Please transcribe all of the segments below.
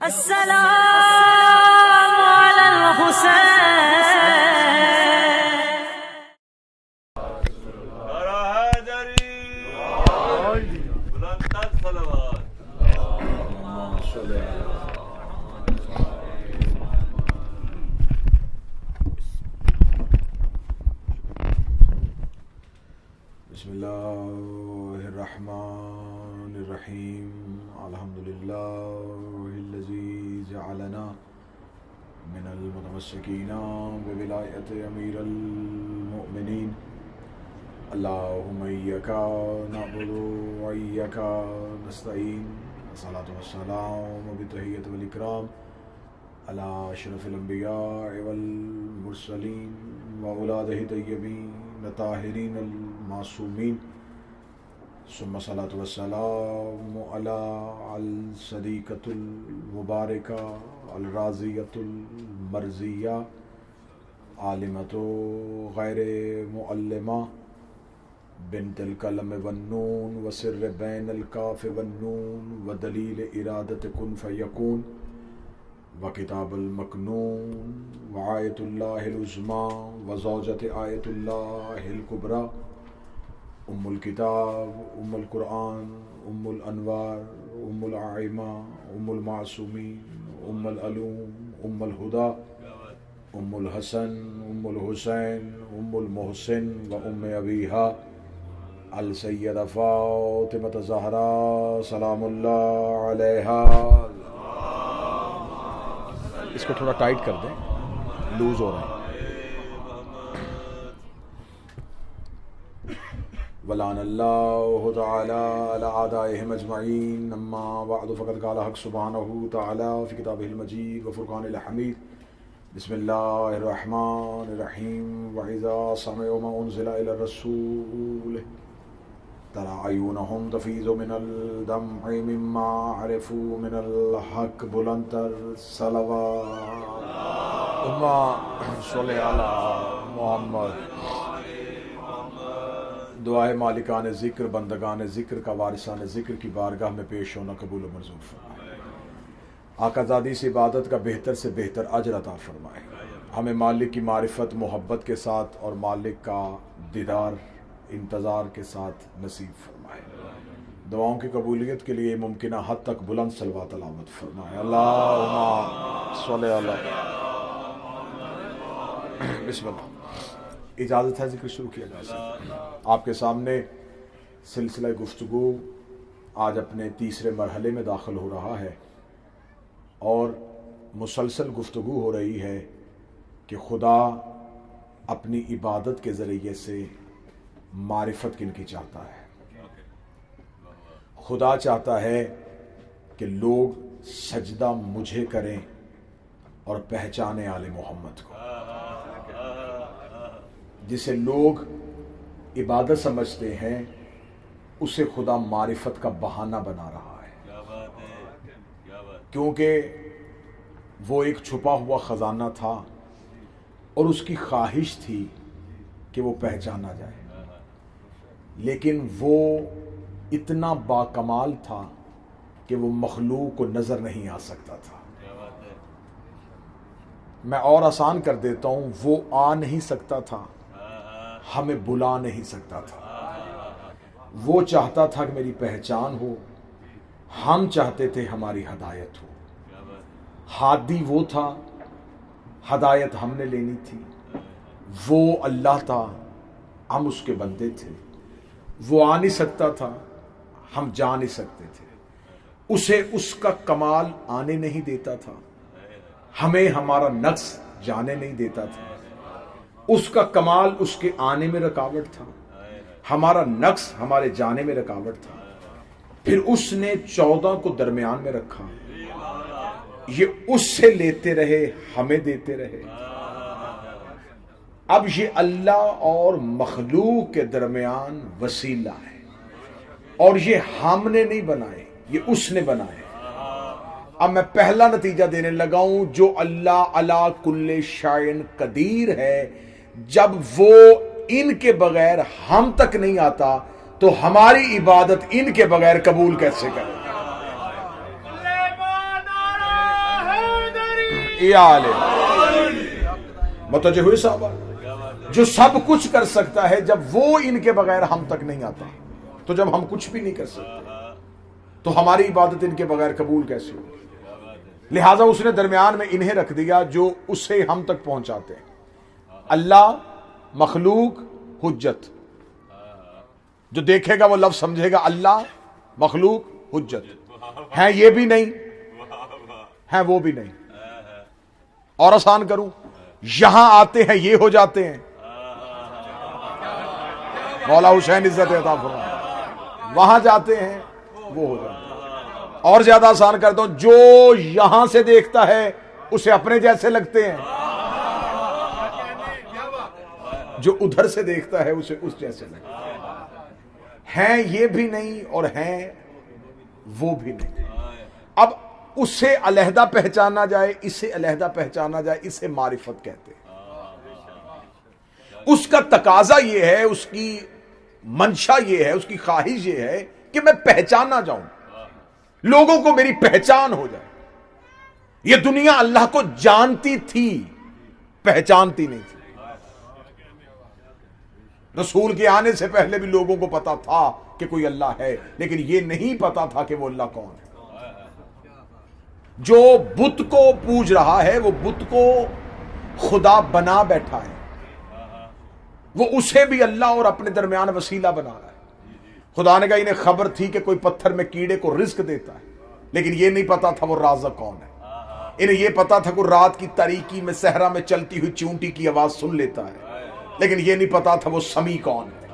السلام على الحسين. بلندتر صلوات. بسم اللہ الرحمن الرحیم. الحمدللہ الذی جعلنا من المتمسکین بولایت امیر المؤمنین. اللہم ایک نعبد و ایک نستعین. الصلاۃ والسلام بتحیۃ والاکرام علی اشرف الانبیاء والمرسلین واولادہ طیبین طاہرین المعصومین. ثم الصلاۃ والسلام علی الصدیقۃ المبارکہ الراضیۃ المرضیہ عالمۃ غیر معلمہ بنت القلم والنون وسر بین الکاف والنون ودلیل ارادت کن فیکون وکتاب المکنون وآیت اللہ العظمی وزوجت آیت اللہ الکبریٰ ام الکتاب ام القرآن ام الانوار ام العائمہ ام المعصومین ام العلوم ام الہدیٰ ام الحسن ام الحسین ام المحسن و ام ابیہا السیدہ فاطمہ زہرا سلام اللہ علیہا. اس کو تھوڑا ٹائٹ کر دیں، لوز ہو رہا ہے. ولعن اللہ تعالی علی اعدائہم اجمعین. اما بعد فقد قال حق سبحانہ تعالی فی کتابہ المجید وفرقانہ الحمید. بسم اللہ الرحمن الرحیم. وَإِذَا سَمِعُوا مَا أُنزِلَ إِلَى الرَّسُولِ تَرَىٰ أَعْيُنَهُمْ تَفِيضُ مِنَ الدَّمْعِ مِمَّا عَرَفُوا مِنَ الْحَقِّ. بلندتر صلوات. اللہم صلی علی محمد. دعائے مالکان ذکر بندگان ذکر کا وارثان ذکر کی بارگاہ میں پیش ہونا قبول و منظور فرمائے. آقا زادی سے عبادت کا بہتر سے بہتر اجر عطا فرمائے. ہمیں مالک کی معرفت محبت کے ساتھ اور مالک کا دیدار انتظار کے ساتھ نصیب فرمائے. دعاؤں کی قبولیت کے لیے ممکنہ حد تک بلند صلوات تلاوت فرمائے. اللہم صلی علی. بسم اللہ. اجازت ہے ذکر شروع کیا جا سکتا. آپ کے سامنے سلسلہ گفتگو آج اپنے تیسرے مرحلے میں داخل ہو رہا ہے اور مسلسل گفتگو ہو رہی ہے کہ خدا اپنی عبادت کے ذریعے سے معرفت کن کی چاہتا ہے. خدا چاہتا ہے کہ لوگ سجدہ مجھے کریں اور پہچانے آل محمد کو. جسے لوگ عبادت سمجھتے ہیں اسے خدا معرفت کا بہانہ بنا رہا ہے، کیونکہ وہ ایک چھپا ہوا خزانہ تھا اور اس کی خواہش تھی کہ وہ پہچانا جائے، لیکن وہ اتنا باکمال تھا کہ وہ مخلوق کو نظر نہیں آ سکتا تھا. میں اور آسان کر دیتا ہوں، وہ آ نہیں سکتا تھا، ہمیں بلا نہیں سکتا تھا. وہ چاہتا تھا کہ میری پہچان ہو، ہم چاہتے تھے ہماری ہدایت ہو. ہادی وہ تھا، ہدایت ہم نے لینی تھی. وہ اللہ تھا، ہم اس کے بندے تھے. وہ آ نہیں سکتا تھا، ہم جا نہیں سکتے تھے. اسے اس کا کمال آنے نہیں دیتا تھا، ہمیں ہمارا نقص جانے نہیں دیتا تھا. اس کا کمال اس کے آنے میں رکاوٹ تھا، ہمارا نقص ہمارے جانے میں رکاوٹ تھا. پھر اس نے 14 کو درمیان میں رکھا. یہ اس سے لیتے رہے، ہمیں دیتے رہے. اب یہ اللہ اور مخلوق کے درمیان وسیلہ ہے، اور یہ ہم نے نہیں بنائے، یہ اس نے بنائے. اب میں پہلا نتیجہ دینے لگا ہوں، جو اللہ علی کل شیء قدیر ہے، جب وہ ان کے بغیر ہم تک نہیں آتا تو ہماری عبادت ان کے بغیر قبول کیسے کرے؟ یا علیہ متوجہ ہوئے صحابہ؟ جو سب کچھ کر سکتا ہے جب وہ ان کے بغیر ہم تک نہیں آتا، تو جب ہم کچھ بھی نہیں کر سکتے تو ہماری عبادت ان کے بغیر قبول کیسے ہوگی؟ لہٰذا اس نے درمیان میں انہیں رکھ دیا جو اسے ہم تک پہنچاتے ہیں، اللہ، مخلوق، حجت۔ جو دیکھے گا وہ لفظ سمجھے گا اللہ، مخلوق، حجت، ہیں یہ بھی نہیں ہیں وہ بھی نہیں۔ اور آسان کروں، یہاں آتے ہیں یہ ہو جاتے ہیں، مولا حسین عزت عطا فرمائے، وہاں جاتے ہیں وہ ہو جاتے ہیں۔ اور زیادہ آسان کرتا ہوں، جو یہاں سے دیکھتا ہے اسے اپنے جیسے لگتے ہیں، جو ادھر سے دیکھتا ہے اسے اس جیسے لگتے ہیں یہ بھی نہیں اور ہیں وہ بھی نہیں۔ اب اسے علیحدہ پہچانا جائے، اسے علیحدہ پہچانا جائے، اسے معرفت کہتے ہیں۔ اس کا تقاضا یہ ہے، اس کی منشا یہ ہے، اس کی خواہش یہ ہے کہ میں پہچانا جاؤں، لوگوں کو میری پہچان ہو جائے۔ یہ دنیا اللہ کو جانتی تھی، پہچانتی نہیں تھی۔ رسول کے آنے سے پہلے بھی لوگوں کو پتا تھا کہ کوئی اللہ ہے، لیکن یہ نہیں پتا تھا کہ وہ اللہ کون ہے۔ جو بت کو پوج رہا ہے وہ بت کو خدا بنا بیٹھا ہے، وہ اسے بھی اللہ اور اپنے درمیان وسیلہ بنا رہا ہے۔ خدا نے کہا انہیں خبر تھی کہ کوئی پتھر میں کیڑے کو رزق دیتا ہے، لیکن یہ نہیں پتا تھا وہ رازق کون ہے۔ انہیں یہ پتا تھا کہ رات کی تاریکی میں صحرا میں چلتی ہوئی چونٹی کی آواز سن لیتا ہے، لیکن یہ نہیں پتا تھا وہ سمیع کون ہے۔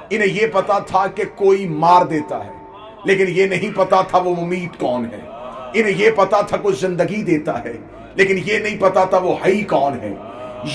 انہیں یہ پتا تھا کہ کوئی مار دیتا ہے، لیکن یہ نہیں پتا تھا وہ ممیت کون ہے۔ انہیں یہ پتا تھا کوئی زندگی دیتا ہے، لیکن یہ نہیں پتا تھا وہ حی کون ہے۔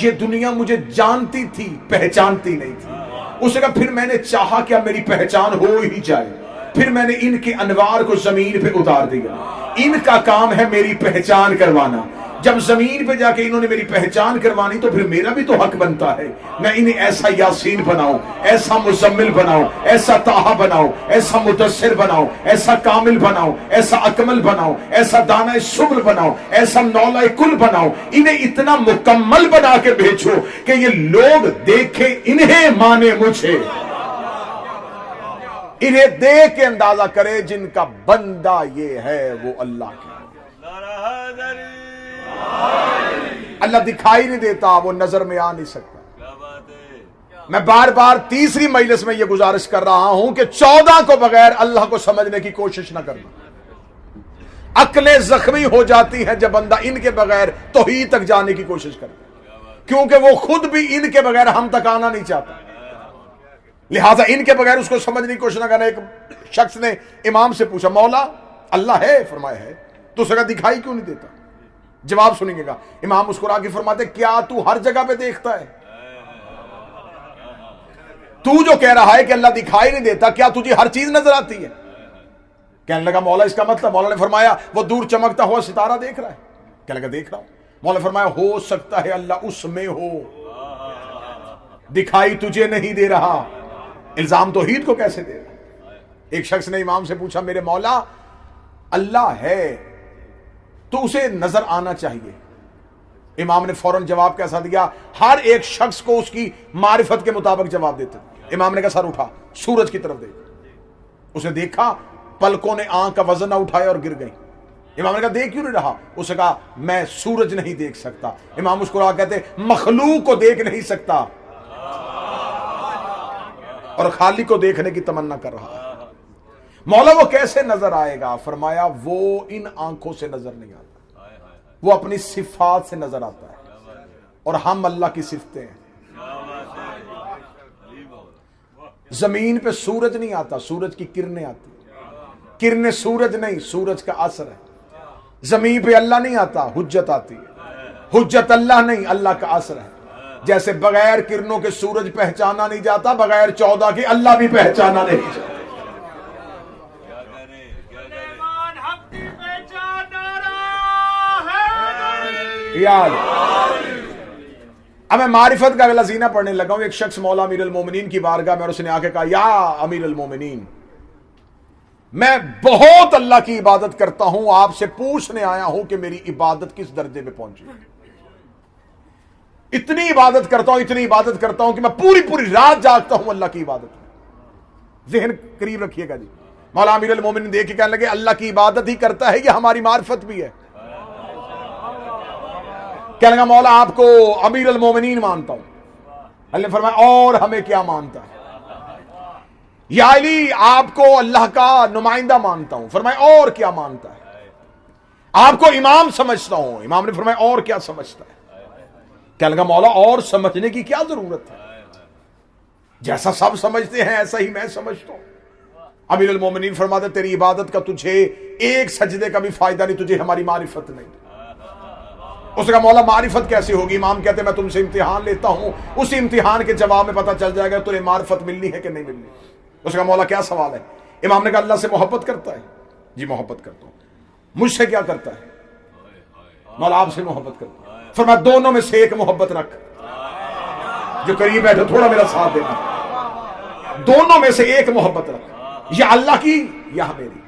یہ دنیا مجھے جانتی تھی، پہچانتی نہیں تھی۔ اسے کہا پھر میں نے چاہا کہ اب میری پہچان ہو ہی جائے، پھر میں نے ان کے انوار کو زمین پہ اتار دیا۔ ان کا کام ہے میری پہچان کروانا۔ جب زمین پہ جا کے انہوں نے میری پہچان کروانی تو پھر میرا بھی تو حق بنتا ہے، میں انہیں ایسا یاسین بناؤں، ایسا مزمل بناؤں، ایسا طٰہٰ بناؤں، ایسا مدثر بناؤں، ایسا کامل بناؤں، ایسا اکمل بناؤں، ایسا دانہ سبل بناؤں، ایسا نولہ کل بناؤں۔ انہیں اتنا مکمل بنا کے بھیجو کہ یہ لوگ دیکھیں انہیں مانے مجھے، انہیں دیکھ کے اندازہ کرے جن کا بندہ یہ ہے وہ اللہ کی۔ اللہ دکھائی نہیں دیتا، وہ نظر میں آ نہیں سکتا۔ میں بار بار تیسری مجلس میں یہ گزارش کر رہا ہوں کہ 14 کو بغیر اللہ کو سمجھنے کی کوشش نہ کرنا۔ عقلیں زخمی ہو جاتی ہیں جب بندہ ان کے بغیر توحید تک جانے کی کوشش کرتا ہے، کیونکہ وہ خود بھی ان کے بغیر ہم تک آنا نہیں چاہتا، لہٰذا ان کے بغیر اس کو سمجھنے کی کوشش نہ کرنا۔ ایک شخص نے امام سے پوچھا مولا اللہ ہے؟ فرمایا ہے۔ تو اس کا دکھائی کیوں نہیں دیتا؟ جواب سنیں گے گا۔ امام مسکرا کے فرماتے کیا تو ہر جگہ پہ دیکھتا ہے؟ تو جو کہہ رہا ہے کہ اللہ دکھائی نہیں دیتا، کیا تجھے ہر چیز نظر آتی ہے؟ کہنے لگا مولا اس کا مطلب؟ مولا نے فرمایا وہ دور چمکتا ہوا ستارہ دیکھ رہا ہے؟ کہنے لگا دیکھ رہا ہوں۔ مولا نے فرمایا ہو سکتا ہے اللہ اس میں ہو، دکھائی تجھے نہیں دے رہا، الزام توحید کو کیسے دے رہا؟ ایک شخص نے امام سے پوچھا میرے مولا اللہ ہے تو اسے نظر آنا چاہیے۔ امام نے فوراً جواب کیسا دیا؟ ہر ایک شخص کو اس کی معرفت کے مطابق جواب دیتے۔ امام نے کہا سر اٹھا، سورج کی طرف دیکھ۔ اسے دیکھا، پلکوں نے آنکھ کا وزن نہ اٹھایا اور گر گئی۔ امام نے کہا دیکھ کیوں نہیں رہا؟ اسے کہا میں سورج نہیں دیکھ سکتا۔ امام مسکرا کہتے مخلوق کو دیکھ نہیں سکتا اور خالق کو دیکھنے کی تمنا کر رہا ہے۔ مولا وہ کیسے نظر آئے گا؟ فرمایا وہ ان آنکھوں سے نظر نہیں آتا، وہ اپنی صفات سے نظر آتا ہے، اور ہم اللہ کی صفتیں ہیں۔ زمین پہ سورج نہیں آتا، سورج کی کرنیں آتی، کرنیں سورج نہیں، سورج کا اثر ہے۔ زمین پہ اللہ نہیں آتا، حجت آتی ہے، حجت اللہ نہیں، اللہ کا اثر ہے۔ جیسے بغیر کرنوں کے سورج پہچانا نہیں جاتا، بغیر 14 کے اللہ بھی پہچانا نہیں جاتا۔ اب میں معرفت کا اگلا زینہ پڑھنے لگا ہوں۔ ایک شخص مولا امیر المومنین کی بارگاہ میں، اور اس نے آ کے کہا یا امیر المومنین میں بہت اللہ کی عبادت کرتا ہوں, آپ سے پوچھنے آیا ہوں کہ میری عبادت کس درجے میں پہنچی. اتنی عبادت کرتا ہوں, اتنی عبادت کرتا ہوں کہ میں پوری پوری رات جاگتا ہوں اللہ کی عبادت میں. ذہن قریب رکھیے گا جی. مولا امیر المومنین دیکھ کے کہنے لگے اللہ کی عبادت ہی کرتا ہے, یہ ہماری معرفت بھی ہے. کہنے لگا مولا آپ کو امیر المومنین مانتا ہوں. اللہ نے فرمایا اور ہمیں کیا مانتا ہے؟ یا علی آپ کو اللہ کا نمائندہ مانتا ہوں. فرمایا اور کیا مانتا ہے؟ آپ کو امام سمجھتا ہوں. امام نے فرمایا اور کیا سمجھتا ہے؟ کہنے لگا مولا اور سمجھنے کی کیا ضرورت ہے, جیسا سب سمجھتے ہیں ایسا ہی میں سمجھتا ہوں. امیر المومنین فرماتے تیری عبادت کا تجھے ایک سجدے کا بھی فائدہ نہیں, تجھے ہماری معرفت نہیں. اس نے کہا مولا معرفت کیسے ہوگی؟ امام کہتے میں تم سے امتحان لیتا ہوں, اسی امتحان کے جواب میں پتہ چل جائے گا تجھے معرفت ملنی ہے کہ نہیں ملنی. اس نے کہا مولا کیا سوال ہے؟ امام نے کہا اللہ سے محبت کرتا ہے. جی محبت کرتا ہوں. مجھ سے کیا کرتا ہے؟ مولا آپ سے محبت کرتا ہوں. فرمایا دونوں میں سے ایک محبت رکھ. جو قریب بیٹھے تھوڑا میرا ساتھ دینا. دونوں میں سے ایک محبت رکھ, یا اللہ کی یا میری.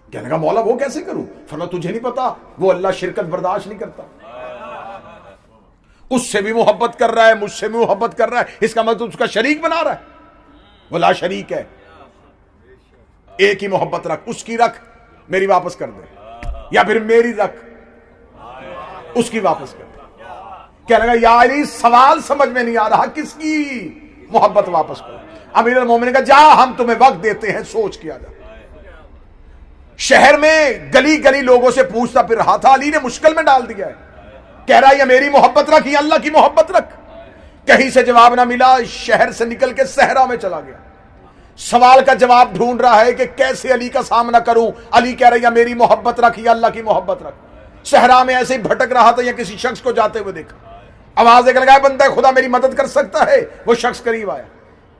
کہنے لگا مولا وہ کیسے کروں؟ فرمایا تجھے نہیں پتا وہ اللہ شرکت برداشت نہیں کرتا. اس سے بھی محبت کر رہا ہے, مجھ سے بھی محبت کر رہا ہے, اس کا مطلب اس کا شریک بنا رہا ہے. وہ لا شریک ہے. ایک ہی محبت رکھ, اس کی رکھ میری واپس کر دے, یا پھر میری رکھ اس کی واپس کر دے. کہنے لگا یا علی سوال سمجھ میں نہیں آ رہا, کس کی محبت واپس کرو؟ امیر المومنین نے کہا جا ہم تمہیں وقت دیتے ہیں, سوچ کیا جا. شہر میں گلی گلی لوگوں سے پوچھتا پھر رہا تھا, علی نے مشکل میں ڈال دیا ہے. کہہ رہا یا میری محبت رکھ یا اللہ کی محبت رکھ. کہیں سے جواب نہ ملا, شہر سے نکل کے صحرا میں چلا گیا. سوال کا جواب ڈھونڈ رہا ہے کہ کیسے علی کا سامنا کروں. علی کہہ رہا یا میری محبت رکھ یا اللہ کی محبت رکھ. صحرا میں ایسے ہی بھٹک رہا تھا, یا کسی شخص کو جاتے ہوئے دیکھا, آواز ایک لگا بندہ خدا میری مدد کر سکتا ہے. وہ شخص قریب آیا,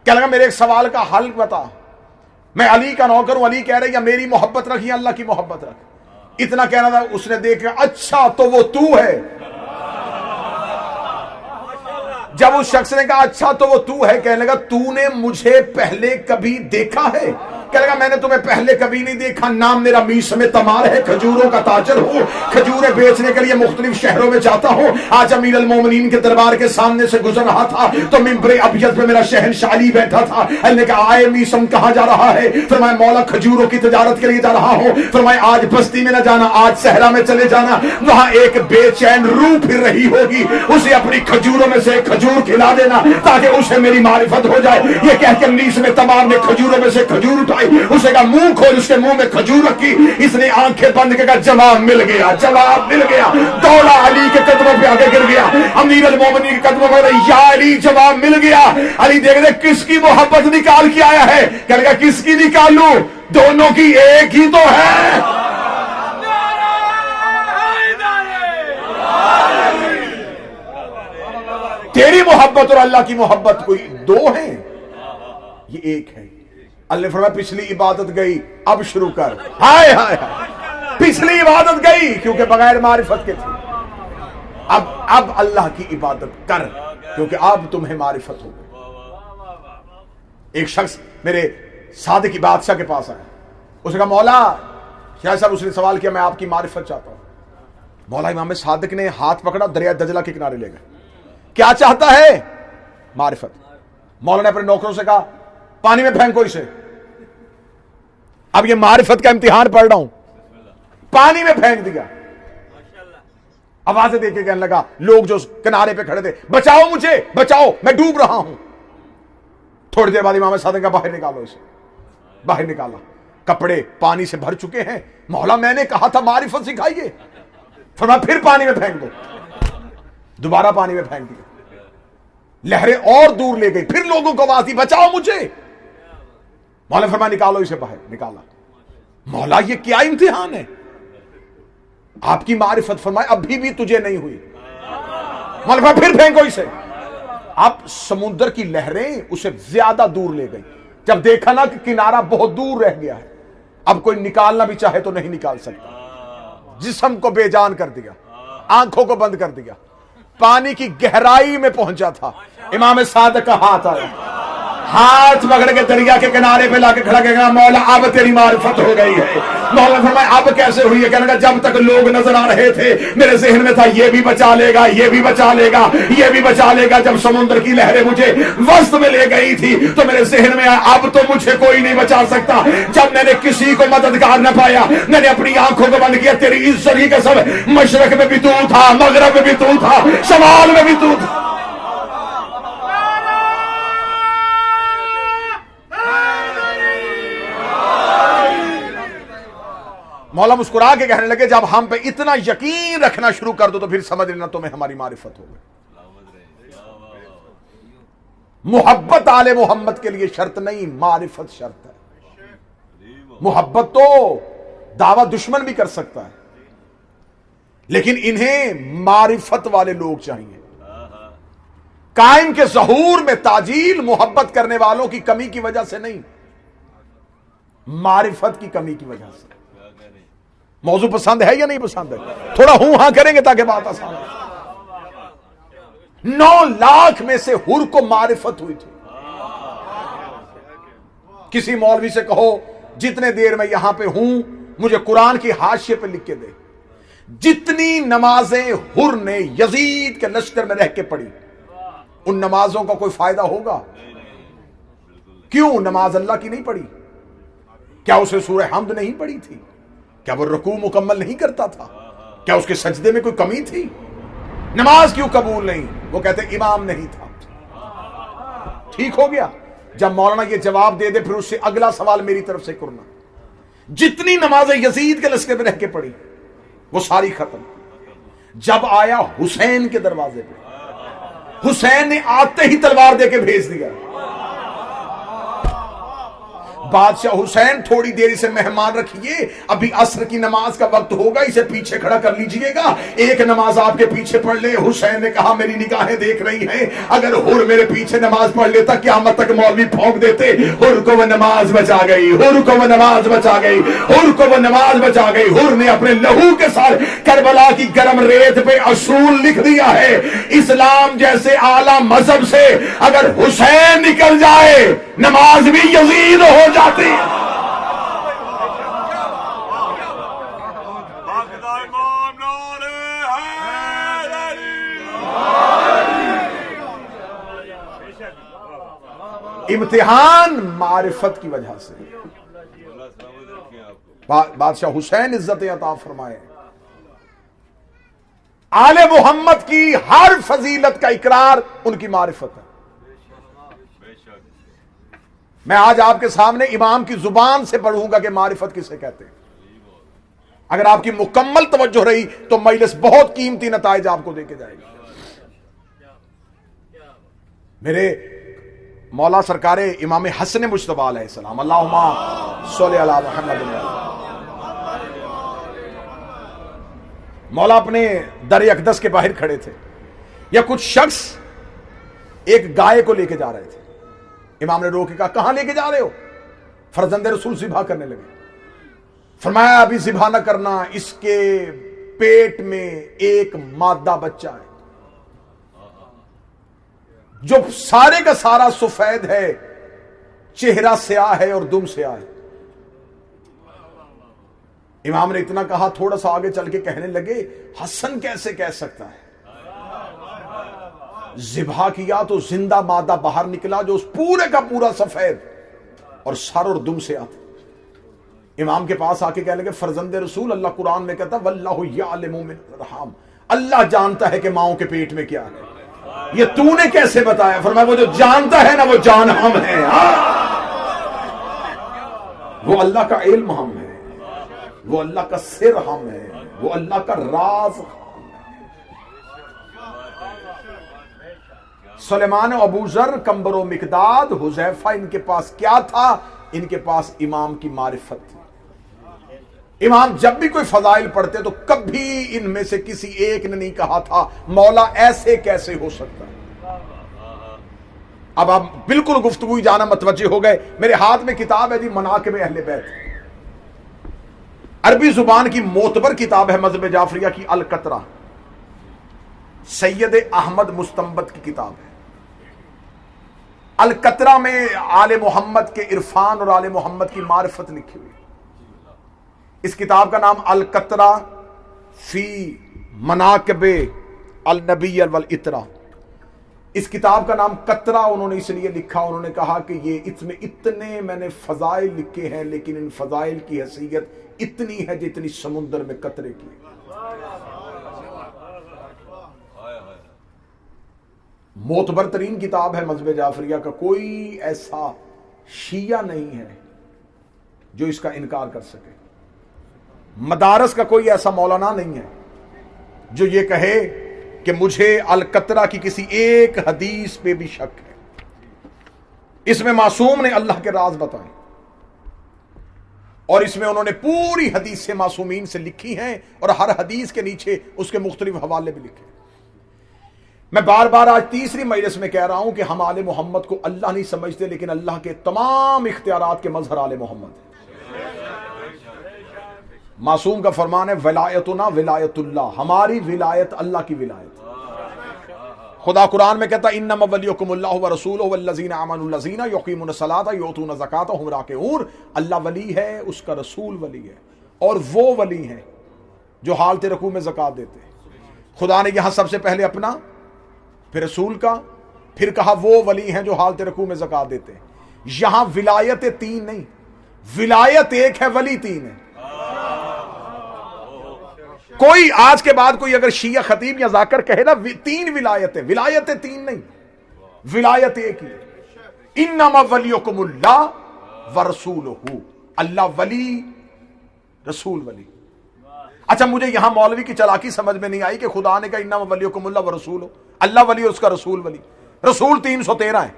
کہنے لگا میرے ایک سوال کا حل بتا, میں علی کا نوکر ہوں. علی کہہ رہے یا میری محبت رکھ یا اللہ کی محبت رکھ. اتنا کہنا تھا, اس نے دیکھا اچھا تو وہ تو ہے. جب اس شخص نے کہا اچھا تو وہ تو ہے, کہنے لگا تو نے مجھے پہلے کبھی دیکھا ہے؟ کہنے لگا میں نے تمہیں پہلے کبھی نہیں دیکھا. نام میرا میس میں تمار ہے, کھجوروں کا تاجر ہوں, کھجوریں بیچنے کے لیے مختلف شہروں میں جاتا ہوں. آج امیر المومنین کے دربار کے سامنے سے گزر رہا تھا تو ممبر ابیض پہ میرا شہنشاہ علی بیٹھا تھا. اللہ نے کہا آئے میسم کہاں جا رہا ہے؟ فرمایا مولا کھجوروں کی تجارت کے لیے جا رہا ہوں. فرمایا آج بستی میں نہ جانا, آج صحرا میں چلے جانا, وہاں ایک بے چین روح پھر رہی ہوگی, اسے اپنی کھجوروں میں سے کھجور کھلا دینا تاکہ اسے میری معرفت ہو جائے. یہ کہہ کے میس میں تمام نے کھجوروں میں سے کھجور اٹھائی, اسے کہا منہ کھول, اس کے منہ میں کھجور رکھی. اس نے آنکھیں بند کر کہا جواب مل گیا, جواب مل گیا. دوڑا علی کے قدموں پہ آگے گر گیا. امیر المومنین کے قدموں پہ یا علی جواب مل گیا. علی دیکھ رہے کس کی محبت نکال کے آیا ہے. کہنے لگا کس کی نکالوں؟ دونوں کی ایک ہی تو ہے. تیری محبت اور اللہ کی محبت کوئی دو ہیں, یہ ایک ہے. اللہ نے فرمایا پچھلی عبادت گئی, اب شروع کر. ہائے ہائے پچھلی عبادت گئی کیونکہ بغیر معرفت کے تھی. اب اللہ کی عبادت کر کیونکہ اب تمہیں معرفت ہو گئی. ایک شخص میرے صادق بادشاہ کے پاس آیا, اس نے کہا مولا شاہ صاحب, اس نے سوال کیا میں آپ کی معرفت چاہتا ہوں. مولا امام صادق نے ہاتھ پکڑا, دریا دجلہ کے کنارے لے گئے. کیا چاہتا ہے؟ معرفت. مولا نے اپنے نوکروں سے کہا پانی میں پھینکو اسے. اب یہ معرفت کا امتحان پڑھ رہا ہوں. پانی میں پھینک دیا. آوازیں دے کے کہنے لگا, لوگ جو کنارے پہ کھڑے تھے بچاؤ مجھے, بچاؤ میں ڈوب رہا ہوں. تھوڑی دیر بعد امام صادق کا باہر نکالو اسے. باہر نکالا, کپڑے پانی سے بھر چکے ہیں. مولا میں نے کہا تھا معرفت سکھائیے. فرمایا پھر پانی میں پھینک دو. دوبارہ پانی میں پھینک دیا. لہریں اور دور لے گئی, پھر لوگوں کو آواز دی بچاؤ مجھے. مولا فرمایا نکالو اسے باہر. نکالا. مولا یہ کیا امتحان ہے؟ آپ کی معرفت. فرمایا ابھی بھی تجھے نہیں ہوئی. مولا فرمایا پھر پھینکو اسے. اب سمندر کی لہریں اسے زیادہ دور لے گئی. جب دیکھا نا کہ کنارہ بہت دور رہ گیا ہے, اب کوئی نکالنا بھی چاہے تو نہیں نکال سکتا. جسم کو بے جان کر دیا, آنکھوں کو بند کر دیا. پانی کی گہرائی میں پہنچا تھا. امام صادق کا ہاتھ آیا. ہاتھ پکڑ کے دریا کے کنارے پہ لا کے کھڑا کہے گا مولا اب تیری معرفت ہو گئی ہے. مولا فرمایا اب کیسے ہوئی ہے؟ کہنے لگا جب تک لوگ نظر آ رہے تھے میرے ذہن میں تھا یہ بھی بچا لے گا، یہ بھی بچا لے گا، یہ بھی بچا لے گا. جب سمندر کی لہریں مجھے وسط میں لے گئی تھی تو میرے ذہن میں آیا اب تو مجھے کوئی نہیں بچا سکتا. جب میں نے کسی کو مددگار نہ پایا میں نے اپنی آنکھوں کو بند کیا، تیری عزت کی قسم مشرق میں بھی تو تھا، مغرب میں بھی تو تھا، شمال میں بھی تو تھا. مولا مسکرا کے کہنے لگے جب ہم پہ اتنا یقین رکھنا شروع کر دو تو پھر سمجھ لینا تمہیں ہماری معرفت ہو گئی. محبت آل محمد کے لیے شرط نہیں، معرفت شرط ہے. محبت تو دعویٰ دشمن بھی کر سکتا ہے لیکن انہیں معرفت والے لوگ چاہیے. قائم کے ظہور میں تاجیل محبت کرنے والوں کی کمی کی وجہ سے نہیں، معرفت کی کمی کی وجہ سے. موضوع پسند ہے یا نہیں پسند ہے؟ تھوڑا ہوں ہاں کریں گے تاکہ بات آسان ہو. 9 لاکھ میں سے حر کو معرفت ہوئی تھی. کسی مولوی سے کہو جتنے دیر میں یہاں پہ ہوں مجھے قرآن کی حاشیے پہ لکھ کے دے جتنی نمازیں حر نے یزید کے لشکر میں رہ کے پڑھی ان نمازوں کا کوئی فائدہ ہوگا؟ کیوں نماز اللہ کی نہیں پڑھی؟ کیا اسے سورہ حمد نہیں پڑھی تھی؟ کیا وہ رکوع مکمل نہیں کرتا تھا؟ کیا اس کے سجدے میں کوئی کمی تھی؟ نماز کیوں قبول نہیں؟ وہ کہتے امام نہیں تھا. ٹھیک ہو گیا. جب مولانا یہ جواب دے دے پھر اس سے اگلا سوال میری طرف سے کرنا. جتنی نمازیں یزید کے لشکر میں رہ کے پڑھی وہ ساری ختم. جب آیا حسین کے دروازے پہ حسین نے آتے ہی تلوار دے کے بھیج دیا. بادشاہ حسین تھوڑی دیر سے مہمان رکھیے، ابھی عصر کی نماز کا وقت ہوگا، اسے پیچھے کھڑا کر لیجئے گا، ایک نماز آپ کے پیچھے پڑھ لے. حسین نے کہا میری نگاہیں دیکھ رہی ہیں، اگر حر میرے پیچھے نماز پڑھ لیتا قیامت تک مولوی پھونک دیتے حر کو وہ نماز بچا گئی، حر کو وہ نماز بچا گئی، حر کو وہ نماز بچا گئی. حر نے اپنے لہو کے ساتھ کربلا کی گرم ریت پہ اصول لکھ دیا ہے اسلام جیسے اعلیٰ مذہب سے اگر حسین نکل جائے نماز بھی یزید ہو جاتی. امتحان معرفت کی وجہ سے. بادشاہ حسین عزت عطا فرمائے. آل محمد کی ہر فضیلت کا اقرار ان کی معرفت ہے. میں آج آپ کے سامنے امام کی زبان سے پڑھوں گا کہ معرفت کسے کہتے ہیں. اگر آپ کی مکمل توجہ رہی تو مجلس بہت قیمتی نتائج آپ کو دے کے جائے گا. میرے مولا سرکار امام حسن مجتبی علیہ السلام اللہم صلی علی محمد. مولا اپنے در اقدس کے باہر کھڑے تھے، یا کچھ شخص ایک گائے کو لے کے جا رہے تھے. امام نے روک کے کہا کہاں لے کے جا رہے ہو؟ فرزند رسول ذبح کرنے لگے. فرمایا ابھی ذبح نہ کرنا، اس کے پیٹ میں ایک مادہ بچہ ہے جو سارے کا سارا سفید ہے، چہرہ سیاہ ہے اور دم سیاہ ہے. امام نے اتنا کہا، تھوڑا سا آگے چل کے کہنے لگے حسن کیسے کہہ سکتا ہے؟ ذبح کیا تو زندہ مادہ باہر نکلا جو اس پورے کا پورا سفید اور سر اور دم سے آتا. امام کے پاس آ کے کہنے لگے فرزند رسول اللہ قرآن میں کہتا واللہ یعلم من الارحام، اللہ جانتا ہے کہ ماؤں کے پیٹ میں کیا ہے. یہ تو نے کیسے بتایا؟ فرمایا وہ جو جانتا ہے نا وہ جان ہم ہیں. وہ اللہ کا علم ہم ہے، وہ اللہ کا سر ہم ہے، وہ اللہ کا راز. سلیمان و ابو ذر، کمبر و مقداد، حذیفہ، ان کے پاس کیا تھا؟ ان کے پاس امام کی معرفت تھی. امام جب بھی کوئی فضائل پڑھتے تو کبھی ان میں سے کسی ایک نے نہیں کہا تھا مولا ایسے کیسے ہو سکتا ہے. اب آپ بالکل گفتگو جانا متوجہ ہو گئے. میرے ہاتھ میں کتاب ہے جی مناقب اہل بیت، عربی زبان کی معتبر کتاب ہے مذہب جعفریہ کی القطرہ، سید احمد مستنبط کی کتاب ہے. القطرہ میں آل محمد کے عرفان اور آل محمد کی معرفت لکھی ہوئی. اس کتاب کا نام القطرہ فی مناقب النبی والاطرہ. اس کتاب کا نام قطرہ انہوں نے اس لیے لکھا، انہوں نے کہا کہ یہ اس میں اتنے میں نے فضائل لکھے ہیں، لیکن ان فضائل کی حیثیت اتنی ہے جتنی سمندر میں قطرے کی. معتبر ترین کتاب ہے مذہب جعفریہ کا. کوئی ایسا شیعہ نہیں ہے جو اس کا انکار کر سکے. مدارس کا کوئی ایسا مولانا نہیں ہے جو یہ کہے کہ مجھے القطرہ کی کسی ایک حدیث پہ بھی شک ہے. اس میں معصوم نے اللہ کے راز بتائے، اور اس میں انہوں نے پوری حدیث سے معصومین سے لکھی ہیں، اور ہر حدیث کے نیچے اس کے مختلف حوالے بھی لکھے. میں بار بار آج تیسری مجلس میں کہہ رہا ہوں کہ ہم آل محمد کو اللہ نہیں سمجھتے، لیکن اللہ کے تمام اختیارات کے مظہر آل محمد ہیں. معصوم کا فرمان ہے ولایتنا ولایت اللہ، ہماری ولایت اللہ کی ولایت. خدا قرآن میں کہتا ہے انما ولیکم اللہ ورسولہ والذین آمنوا الذین یقیمون الصلاۃ یؤتون الزکاۃ وهم راکعون. اللہ ولی ہے، اس کا رسول ولی ہے، اور وہ ولی ہیں جو حالت رکوع میں زکوٰۃ دیتے ہیں. خدا نے یہاں سب سے پہلے اپنا، پھر رسول کا، پھر کہا وہ ولی ہیں جو حالت رکوع میں زکوٰۃ دیتے ہیں. یہاں ولایت تین نہیں، ولایت ایک ہے، ولی تین ہے. کوئی آج کے بعد کوئی اگر شیعہ خطیب یا ذاکر کہے نا تین ولایتیں، ولایتیں تین نہیں، ولایت ایک ہی. انما ولیکم اللہ ورسولہ، اللہ ولی، رسول ولی. اچھا مجھے یہاں مولوی کی چلاکی سمجھ میں نہیں آئی کہ خدا نے کہا انما ولیکم اللہ ورسولہ، اللہ ولی اور اس کا رسول ولی. رسول 313 ہے.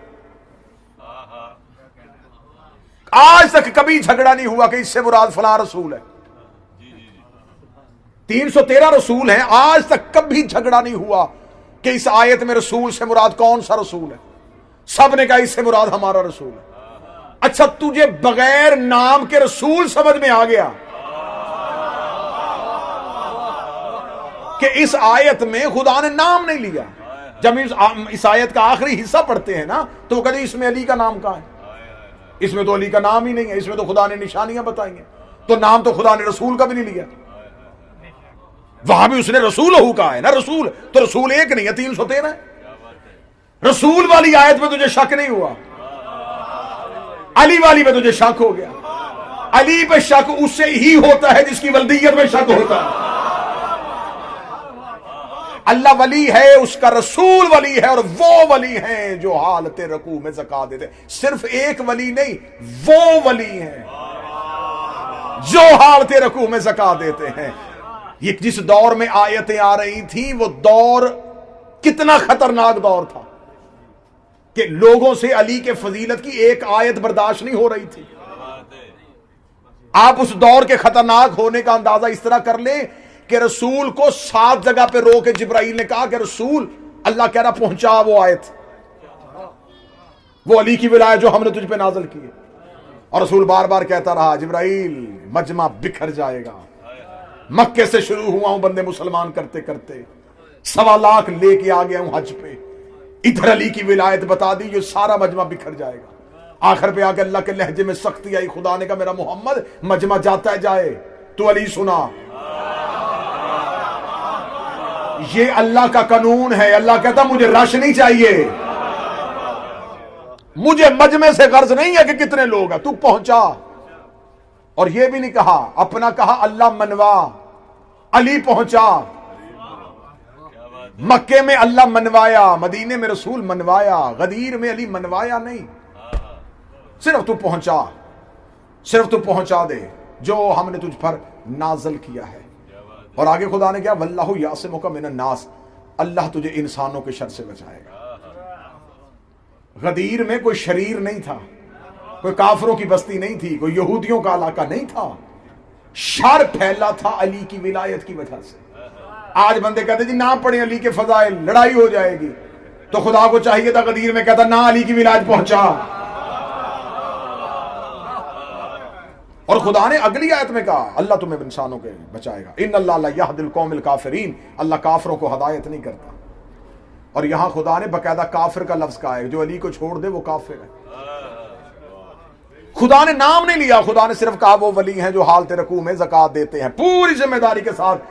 آج تک کبھی جھگڑا نہیں ہوا کہ اس سے مراد فلاں رسول ہے. 313 رسول ہیں، آج تک کبھی جھگڑا نہیں ہوا کہ اس آیت میں رسول سے مراد کون سا رسول ہے. سب نے کہا اس سے مراد ہمارا رسول ہے. اچھا تجھے بغیر نام کے رسول سمجھ میں آ گیا کہ اس آیت میں خدا نے نام نہیں لیا. جب اس آیت کا آخری حصہ پڑھتے ہیں نا تو وہ کہتے ہیں اس میں علی کا نام کہاں ہے؟ اس میں تو علی کا نام ہی نہیں ہے، اس میں تو خدا نے نشانیاں بتائی ہیں، تو نام تو خدا نے رسول کا بھی نہیں لیا. وہاں بھی اس نے رسول ہو کہا ہے نا، رسول تو رسول ایک نہیں ہے، 313 ہے. رسول والی آیت میں تجھے شک نہیں ہوا، علی والی میں تجھے شک ہو گیا. علی پہ شک اس سے ہی ہوتا ہے جس کی ولدیت میں شک ہوتا ہے. اللہ ولی ہے، اس کا رسول ولی ہے، اور وہ ولی ہیں جو حالت رکوع میں زکوٰۃ دیتے. صرف ایک ولی نہیں، وہ ولی ہیں جو حالت رکوع میں زکوٰۃ دیتے ہیں. یہ جس دور میں آیتیں آ رہی تھیں وہ دور کتنا خطرناک دور تھا کہ لوگوں سے علی کے فضیلت کی ایک آیت برداشت نہیں ہو رہی تھی. آپ اس دور کے خطرناک ہونے کا اندازہ اس طرح کر لیں کہ رسول کو 7 جگہ پہ رو کے جبرائیل نے کہا کہ رسول اللہ کہہ رہا پہنچا وہ آیت، وہ علی کی ولایت جو ہم نے تجھ پہ نازل کی ہے. اور رسول بار بار کہتا رہا جبرائیل مجمع بکھر جائے گا. مکے سے شروع ہوا ہوں بندے مسلمان کرتے کرتے، 1.25 لاکھ لے کے آ گیا ہوں حج پہ، ادھر علی کی ولایت بتا دی، یہ سارا مجمع بکھر جائے گا. آخر پہ آ کے اللہ کے لہجے میں سختی آئی. خدا نے کہا میرا محمد مجمع جاتا ہے جائے، تو علی سنا. یہ اللہ کا قانون ہے. اللہ کہتا مجھے رش نہیں چاہیے، مجھے مجمع سے غرض نہیں ہے کہ کتنے لوگ ہیں، تو پہنچا. اور یہ بھی نہیں کہا اپنا، کہا اللہ منوا، علی پہنچا. مکے میں اللہ منوایا، مدینے میں رسول منوایا، غدیر میں علی منوایا نہیں. صرف تو پہنچا، صرف تو پہنچا دے جو ہم نے تجھ پر نازل کیا ہے. اور آگے خدا نے کیا واللہ یعصمک من الناس، اللہ تجھے انسانوں کے شر سے بچائے گا. غدیر میں کوئی شریر نہیں تھا، کوئی کافروں کی بستی نہیں تھی، کوئی یہودیوں کا علاقہ نہیں تھا. شر پھیلا تھا علی کی ولایت کی وجہ سے. آج بندے کہتے جی نہ پڑھیں علی کے فضائل لڑائی ہو جائے گی، تو خدا کو چاہیے تھا غدیر میں کہتا نہ علی کی ولایت پہنچا. اور خدا نے اگلی آیت میں کہا اللہ تمہیں انسانوں کے بچائے گا. ان اللہ لا یہدی القوم الکافرین، اللہ کافروں کو ہدایت نہیں کرتا. اور یہاں خدا نے باقاعدہ کافر کا لفظ کہا ہے، جو علی کو چھوڑ دے وہ کافر ہے۔ خدا نے نام نہیں لیا، خدا نے صرف کہا وہ ولی ہیں جو حالت رکوع میں زکوٰۃ دیتے ہیں۔ پوری ذمہ داری کے ساتھ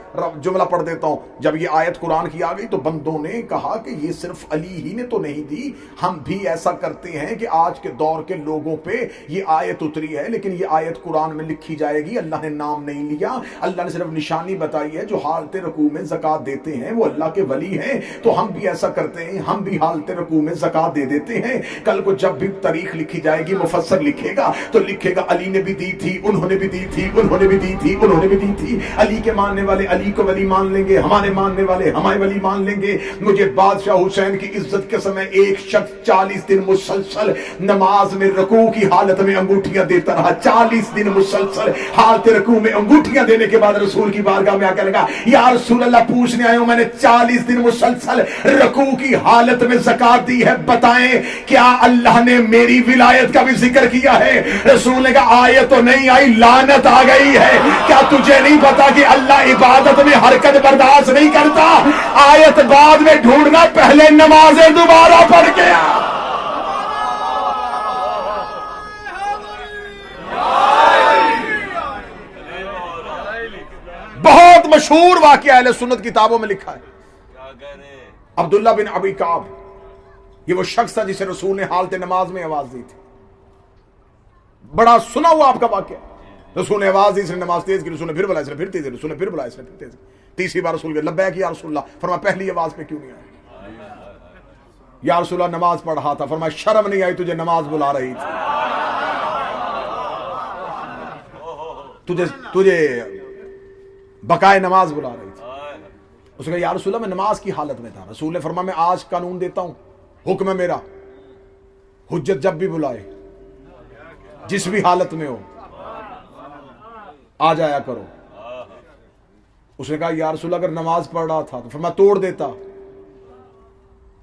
جملہ پڑھ دیتا ہوں، جب یہ آیت قرآن کی آ گئی تو بندوں نے کہا کہ یہ صرف علی ہی نے تو نہیں دی، ہم بھی ایسا کرتے ہیں کہ آج کے دور کے لوگوں پہ یہ آیت اتری ہے لیکن یہ آیت قرآن میں لکھی جائے گی، اللہ نے نام نہیں لیا، اللہ نے صرف نشانی بتائی ہے، جو حالت رکوع میں زکوٰۃ دیتے ہیں وہ اللہ کے ولی ہیں، تو ہم بھی ایسا کرتے ہیں، ہم بھی حالت رکوع میں زکوٰۃ دے دیتے ہیں۔ کل کو جب بھی تاریخ لکھی جائے گی، مفسر لکھے گا تو لکھے گا علی نے بھی دی تھی، انہوں نے بھی دی تھی، انہوں نے بھی دی تھی، انہوں نے بھی دی تھی۔ علی کے ماننے والے علی کو ولی مان لیں گے، ہمارے ماننے والے ہمارے ولی مان لیں گے۔ مجھے بادشاہ حسین کی عزت کے سمے ایک شخص 40 دن مسلسل نماز میں رکوع کی حالت میں انگوٹھیاں دیتا رہا، 40 دن مسلسل حالت رکوع میں انگوٹھیاں دینے کے بعد رسول کی بارگاہ میں آ کے لگا، یا رسول اللہ پوچھنے آئے ہوں، میں نے 40 دن مسلسل رکوع کی حالت میں زکوٰۃ دی ہے، بتائیں کیا اللہ نے میری ولایت کا بھی ذکر کیا ہے؟ رسول نے کہا آیت تو نہیں آئی، لعنت آ گئی ہے۔ کیا تجھے نہیں پتا کہ اللہ عبادت میں حرکت برداشت نہیں کرتا؟ آیت بعد میں ڈھونڈنا، پہلے نمازیں دوبارہ پڑھ کے آ۔ بہت مشہور واقعہ اہل سنت کتابوں میں لکھا ہے، عبداللہ بن ابی کعب، یہ وہ شخص تھا جسے رسول نے حالت نماز میں آواز دی تھی، بڑا سنا ہوا آپ کا واقعہ۔ رسول نے آواز دی، اس نے نماز تیز کی، رسول نے پھر بلایا، اس نے پھر تیز کی، رسول نے پھر بلایا، اس نے پھر تیز کی، تیسری بار رسول کے لبیک یا رسول اللہ، فرمایا پہلی آواز پہ کیوں نہیں آیا؟ یا رسول اللہ نماز پڑھ رہا تھا، فرمایا شرم نہیں آئی تجھے نماز بلا رہی تھی، تجھے بقائے نماز بلا رہی تھی۔ اس نے کہا یا رسول اللہ میں نماز کی حالت میں تھا۔ رسول نے فرمایا میں آج قانون دیتا ہوں، حکم ہے میرا، حجت جب بھی بلائے جس بھی حالت میں ہو آ جایا کرو۔ اس نے کہا یا رسول اللہ اگر نماز پڑھ رہا تھا تو فرمایا توڑ دیتا۔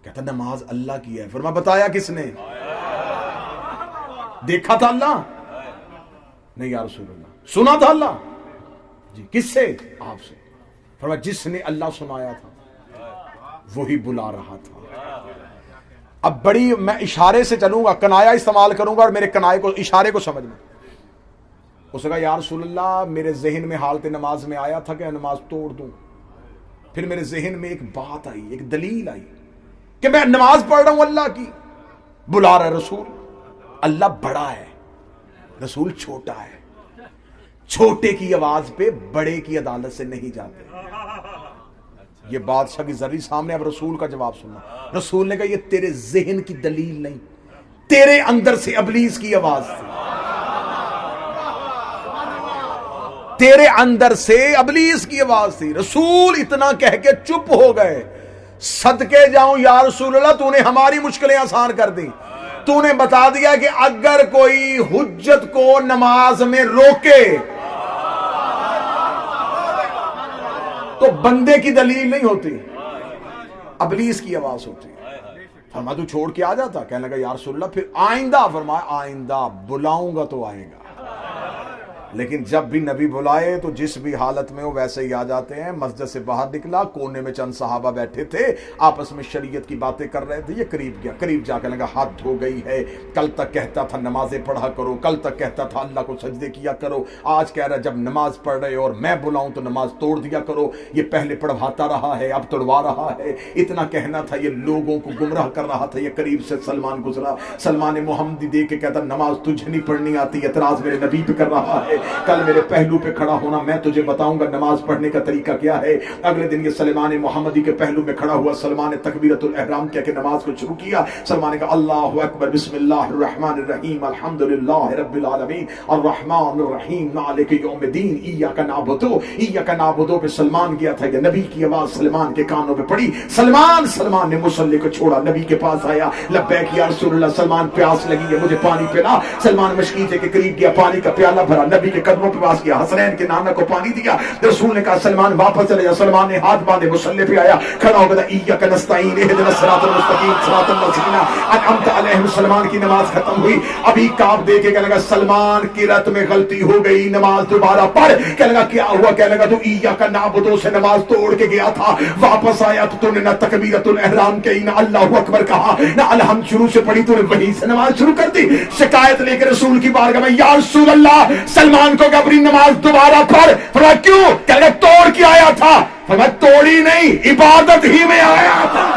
کہتا نماز اللہ کی ہے۔ فرمایا بتایا کس نے؟ دیکھا تھا اللہ؟ نہیں یا رسول اللہ۔ سنا تھا اللہ؟ جی۔ کس سے؟ آپ سے۔ فرمایا جس نے اللہ سنایا تھا وہی بلا رہا تھا۔ اب بڑی میں اشارے سے چلوں گا، کنایا استعمال کروں گا اور میرے کنائے کو، اشارے کو سمجھنا۔ اس نے کہا یا رسول اللہ میرے ذہن میں حالت نماز میں آیا تھا کہ نماز توڑ دوں، پھر میرے ذہن میں ایک بات آئی، ایک دلیل آئی کہ میں نماز پڑھ رہا ہوں اللہ کی، بلا رہا ہے رسول، اللہ بڑا ہے رسول چھوٹا ہے، چھوٹے کی آواز پہ بڑے کی عدالت سے نہیں جاتے۔ یہ بادشاہ کی ذری سامنے، اب رسول کا جواب سننا۔ رسول نے کہا یہ تیرے ذہن کی دلیل نہیں، تیرے اندر سے ابلیس کی آواز تھی، تیرے اندر سے ابلیس کی آواز تھی۔ رسول اتنا کہہ کے چپ ہو گئے۔ صدقے جاؤں یا رسول اللہ تو نے ہماری مشکلیں آسان کر دی، تو نے بتا دیا کہ اگر کوئی حجت کو نماز میں روکے تو بندے کی دلیل نہیں ہوتی، ابلیس کی آواز ہوتی۔ فرمایا تو چھوڑ کے آ جاتا؟ کہنے لگا یا رسول اللہ پھر آئندہ، فرمایا آئندہ بلاؤں گا تو آئے گا، لیکن جب بھی نبی بلائے تو جس بھی حالت میں ہو ویسے ہی آ جاتے ہیں۔ مسجد سے باہر نکلا، کونے میں چند صحابہ بیٹھے تھے، آپس میں شریعت کی باتیں کر رہے تھے۔ یہ قریب گیا، قریب جا کے لگا حد ہو گئی ہے، کل تک کہتا تھا نمازیں پڑھا کرو، کل تک کہتا تھا اللہ کو سجدے کیا کرو، آج کہہ رہا جب نماز پڑھ رہے اور میں بلاؤں تو نماز توڑ دیا کرو۔ یہ پہلے پڑھواتا رہا ہے اب توڑوا رہا ہے، اتنا کہنا تھا، یہ لوگوں کو گمراہ کر رہا تھا۔ یہ قریب سے سلمان گزرا، سلمان محمدی دیکھ کے کہتا نماز تجھے نہیں پڑھنی آتی، اعتراض میرے نبی پہ کر رہا ہے، کل میرے پہلو پہ کھڑا ہونا، میں تجھے بتاؤں گا نماز پڑھنے کا طریقہ کیا ہے۔ اگلے دن یہ سلمان محمدی کے پہلو میں کھڑا ہوا، سلمان نے تکبیرۃ الاحرام کیا کہ نماز کو شروع کیا۔ سلمان نے کہا اللہ اکبر، بسم اللہ الرحمن الرحیم، الحمدللہ رب العالمین الرحمن الرحیم مالک یوم الدین ایاک نعبد ایاک نعبد پہ سلمان گیا تھا۔ یہ نبی کی آواز سلمان کے کانوں پہ پڑی، سلمان نے مصلی کو چھوڑا، نبی کے پاس آیا، لبیک یا رسول اللہ، سلمان پیاس لگی ہے مجھے پانی پلا۔ سلمان مشکیزے کے قریب گیا، پانی کا پیالہ بھرا، نبی کے قدموں پہ پاس کیا, حسنین کے نانا کو پانی دیا. رسول نے کہا سلمان واپس چلے جا. سلمان نے ہاتھ باندھے مصلی پہ آیا, کھڑا ہو گیا, ایاک نستعین اہدنا الصراط المستقیم صراط الذین انعمت علیہم. سلمان کی نماز ختم ہوئی. ابھی کعب دیکھ کے کہنے لگا سلمان کی رت میں غلطی ہو گئی, نماز دوبارہ پڑھ. کہنے لگا کیا ہوا؟ کہنے لگا تو ایاک نعبد سے نماز توڑ کے گیا تھا, واپس آیا تو نے نہ تکبیرۃ الاحرام کہی, نہ اللہ اکبر کہا, نہ الحمد شروع سے پڑھی, تو نے وہیں سے نماز شروع کر دی. شکایت لے کے رسول کی بارگاہ میں, یا رسول اللہ سلمان کو کہ اپنی نماز دوبارہ پڑھ. فرمایا کیوں؟ کہنے لگا توڑ کے آیا تھا. فرمایا توڑی نہیں, عبادت ہی میں آیا تھا.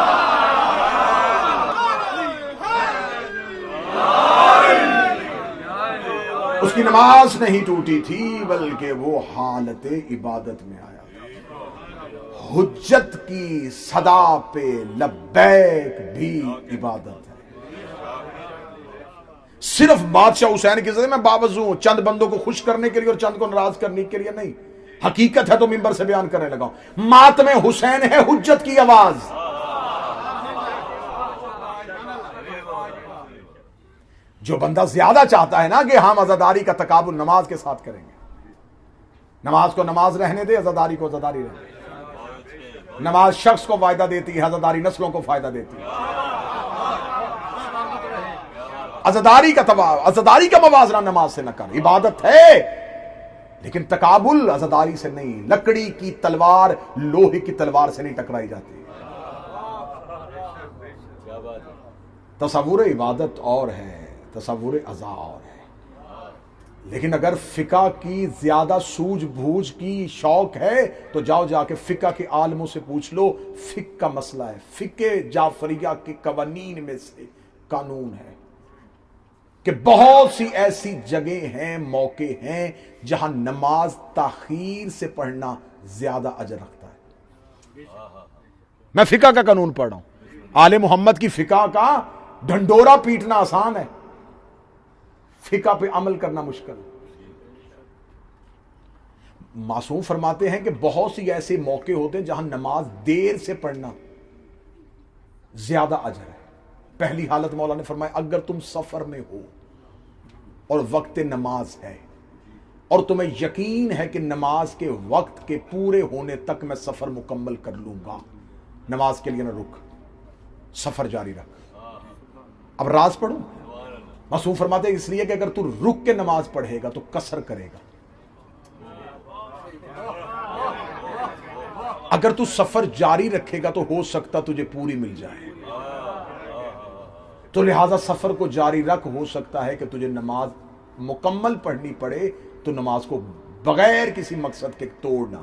اس کی نماز نہیں ٹوٹی تھی بلکہ وہ حالت عبادت میں آیا. حجت کی صدا پہ لبیک بھی عبادت ہے. صرف بادشاہ حسین کی زندگی میں باوضو ہوں, چند بندوں کو خوش کرنے کے لیے اور چند کو ناراض کرنے کے لیے نہیں. حقیقت ہے تو منبر سے بیان کرنے لگا. ماتم حسین ہے حجت کی آواز. جو بندہ زیادہ چاہتا ہے نا کہ ہم عزاداری کا تقابل نماز کے ساتھ کریں گے, نماز کو نماز رہنے دے, عزاداری کو عزاداری رہنے دے. نماز شخص کو فائدہ دیتی ہے, عزاداری نسلوں کو فائدہ دیتی ہے. عزاداری کا موازنہ نماز سے نہ کر. عبادت ہے لیکن تقابل عزاداری سے نہیں. لکڑی کی تلوار لوہے کی تلوار سے نہیں ٹکرائی جاتی. تصور عبادت اور ہے, تصور عزا اور ہے. لیکن اگر فقہ کی زیادہ سوجھ بوجھ کی شوق ہے تو جاؤ جا کے فقہ کے عالموں سے پوچھ لو. فقہ کا مسئلہ ہے. فقہ جعفریہ کے قوانین میں سے قانون ہے کہ بہت سی ایسی جگہیں ہیں, موقع ہیں جہاں نماز تاخیر سے پڑھنا زیادہ اجر رکھتا ہے. میں فقہ کا قانون پڑھ رہا ہوں. آل محمد کی فقہ کا ڈھنڈورا پیٹنا آسان ہے, فقہ پہ عمل کرنا مشکل. معصوم فرماتے ہیں کہ بہت سی ایسے موقع ہوتے ہیں جہاں نماز دیر سے پڑھنا زیادہ اجر ہے. پہلی حالت مولا نے فرمایا اگر تم سفر میں ہو اور وقت نماز ہے اور تمہیں یقین ہے کہ نماز کے وقت کے پورے ہونے تک میں سفر مکمل کر لوں گا, نماز کے لیے نہ رک, سفر جاری رکھ. اب راز پڑھوں. معصوم فرماتے ہیں اس لیے کہ اگر تو رک کے نماز پڑھے گا تو قصر کرے گا, اگر تو سفر جاری رکھے گا تو ہو سکتا تجھے پوری مل جائے. تو لہذا سفر کو جاری رکھ, ہو سکتا ہے کہ تجھے نماز مکمل پڑھنی پڑے تو نماز کو بغیر کسی مقصد کے توڑنا,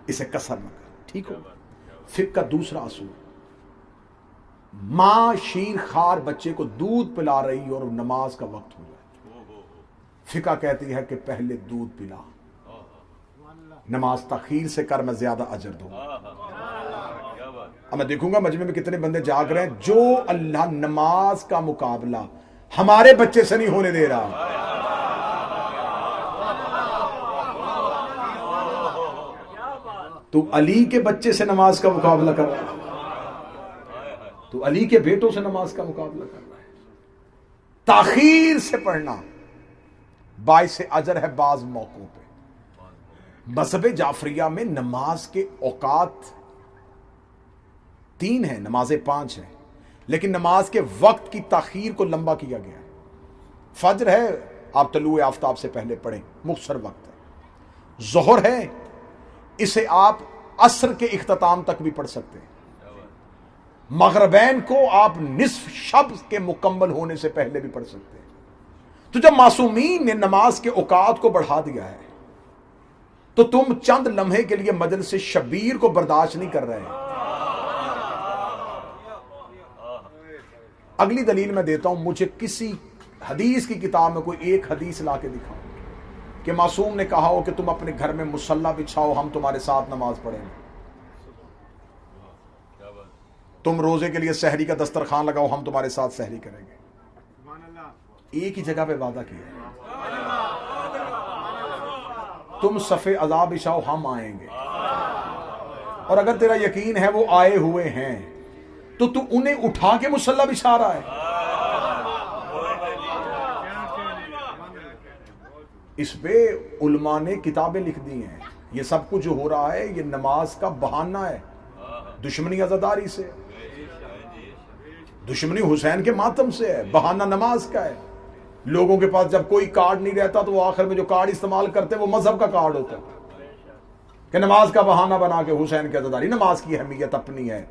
اسے قصر نہ کر. ٹھیک ہو. فقہ کا دوسرا اصول, ماں شیر خار بچے کو دودھ پلا رہی اور نماز کا وقت ہو جائے, فقہ کہتی ہے کہ پہلے دودھ پلا, نماز تاخیر سے کر, میں زیادہ اجر دوں. اب میں دیکھوں گا مجمع میں کتنے بندے جاگ رہے ہیں جو اللہ نماز کا مقابلہ ہمارے بچے سے نہیں ہونے دے رہا. تو علی کے بچے سے نماز کا مقابلہ کر رہا ہے, تو علی کے بیٹوں سے نماز کا مقابلہ کر رہا ہے. تاخیر سے پڑھنا باعث اجر ہے بعض موقعوں پہ. مذہب جعفریہ میں نماز کے اوقات 3 ہیں, نمازیں 5 ہیں, لیکن نماز کے وقت کی تاخیر کو لمبا کیا گیا ہے. فجر ہے, آپ طلوع آفتاب سے پہلے پڑھیں, مختصر وقت ہے. ظہر ہے, اسے آپ عصر کے اختتام تک بھی پڑھ سکتے ہیں. مغربین کو آپ نصف شب کے مکمل ہونے سے پہلے بھی پڑھ سکتے ہیں. تو جب معصومین نے نماز کے اوقات کو بڑھا دیا ہے تو تم چند لمحے کے لیے مجلس شبیر کو برداشت نہیں کر رہے ہیں. اگلی دلیل میں دیتا ہوں, مجھے کسی حدیث کی کتاب میں کوئی ایک حدیث لا کے دکھاؤ کہ معصوم نے کہا ہو کہ تم اپنے گھر میں مصلی بچھاؤ, ہم تمہارے ساتھ نماز پڑھیں گے. تم روزے کے لیے سحری کا دسترخوان لگاؤ, ہم تمہارے ساتھ سحری کریں گے. ایک ہی جگہ پہ وعدہ کیا, تم صف عذاب بچھاؤ, ہم آئیں گے. اور اگر تیرا یقین ہے وہ آئے ہوئے ہیں تو تو انہیں اٹھا کے مصلی بچھا رہا ہے. اس پہ علماء نے کتابیں لکھ دی ہیں. یہ سب کچھ جو ہو رہا ہے یہ نماز کا بہانہ ہے دشمنی عزاداری سے, دشمنی حسین کے ماتم سے ہے, بہانہ نماز کا ہے. لوگوں کے پاس جب کوئی کارڈ نہیں رہتا تو وہ آخر میں جو کارڈ استعمال کرتے وہ مذہب کا کارڈ ہوتا ہے کہ نماز کا بہانہ بنا کے حسین کی عزاداری. نماز کی اہمیت اپنی ہے,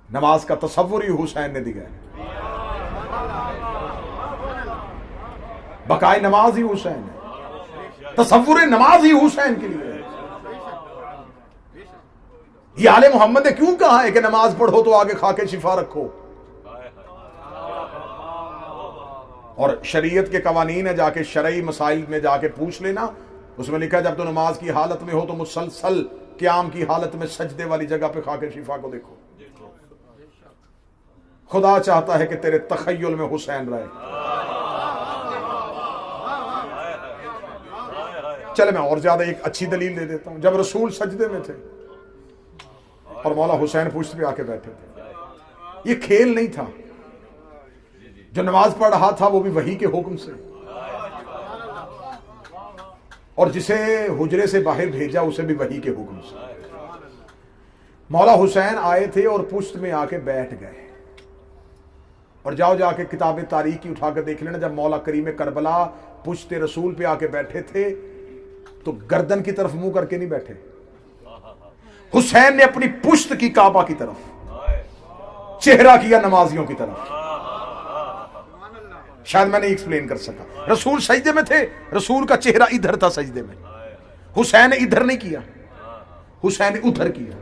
نماز کا تصور ہی حسین نے دیا ہے, بقائے نماز ہی حسین ہے, تصور نماز ہی حسین کے لیے ہے. یہ آل محمد نے کیوں کہا ہے کہ نماز پڑھو تو آگے خاک شفا رکھو, اور شریعت کے قوانین ہے, جا کے شرعی مسائل میں جا کے پوچھ لینا, اس میں لکھا ہے جب تو نماز کی حالت میں ہو تو مسلسل قیام کی حالت میں سجدے والی جگہ پہ خاک شفا کو دیکھو. خدا چاہتا ہے کہ تیرے تخیل میں حسین رہے. چلے میں اور زیادہ ایک اچھی دلیل دے دیتا ہوں. جب رسول سجدے میں تھے اور مولا حسین پشت پہ آ کے بیٹھے تھے, یہ کھیل نہیں تھا. جو نماز پڑھ رہا تھا وہ بھی وحی کے حکم سے, اور جسے حجرے سے باہر بھیجا اسے بھی وحی کے حکم سے. مولا حسین آئے تھے اور پشت میں آ کے بیٹھ گئے. اور جاؤ جا کے کتاب تاریخ کی اٹھا کے دیکھ لینا, جب مولا کریم کربلا پشت رسول پہ آ کے بیٹھے تھے تو گردن کی طرف منہ کر کے نہیں بیٹھے. حسین نے اپنی پشت کی کعبہ کی طرف, چہرہ کیا نمازیوں کی طرف. شاید میں نہیں ایکسپلین کر سکا. رسول سجدے میں تھے, رسول کا چہرہ ادھر تھا سجدے میں. حسین نے ادھر نہیں کیا, حسین نے ادھر کیا.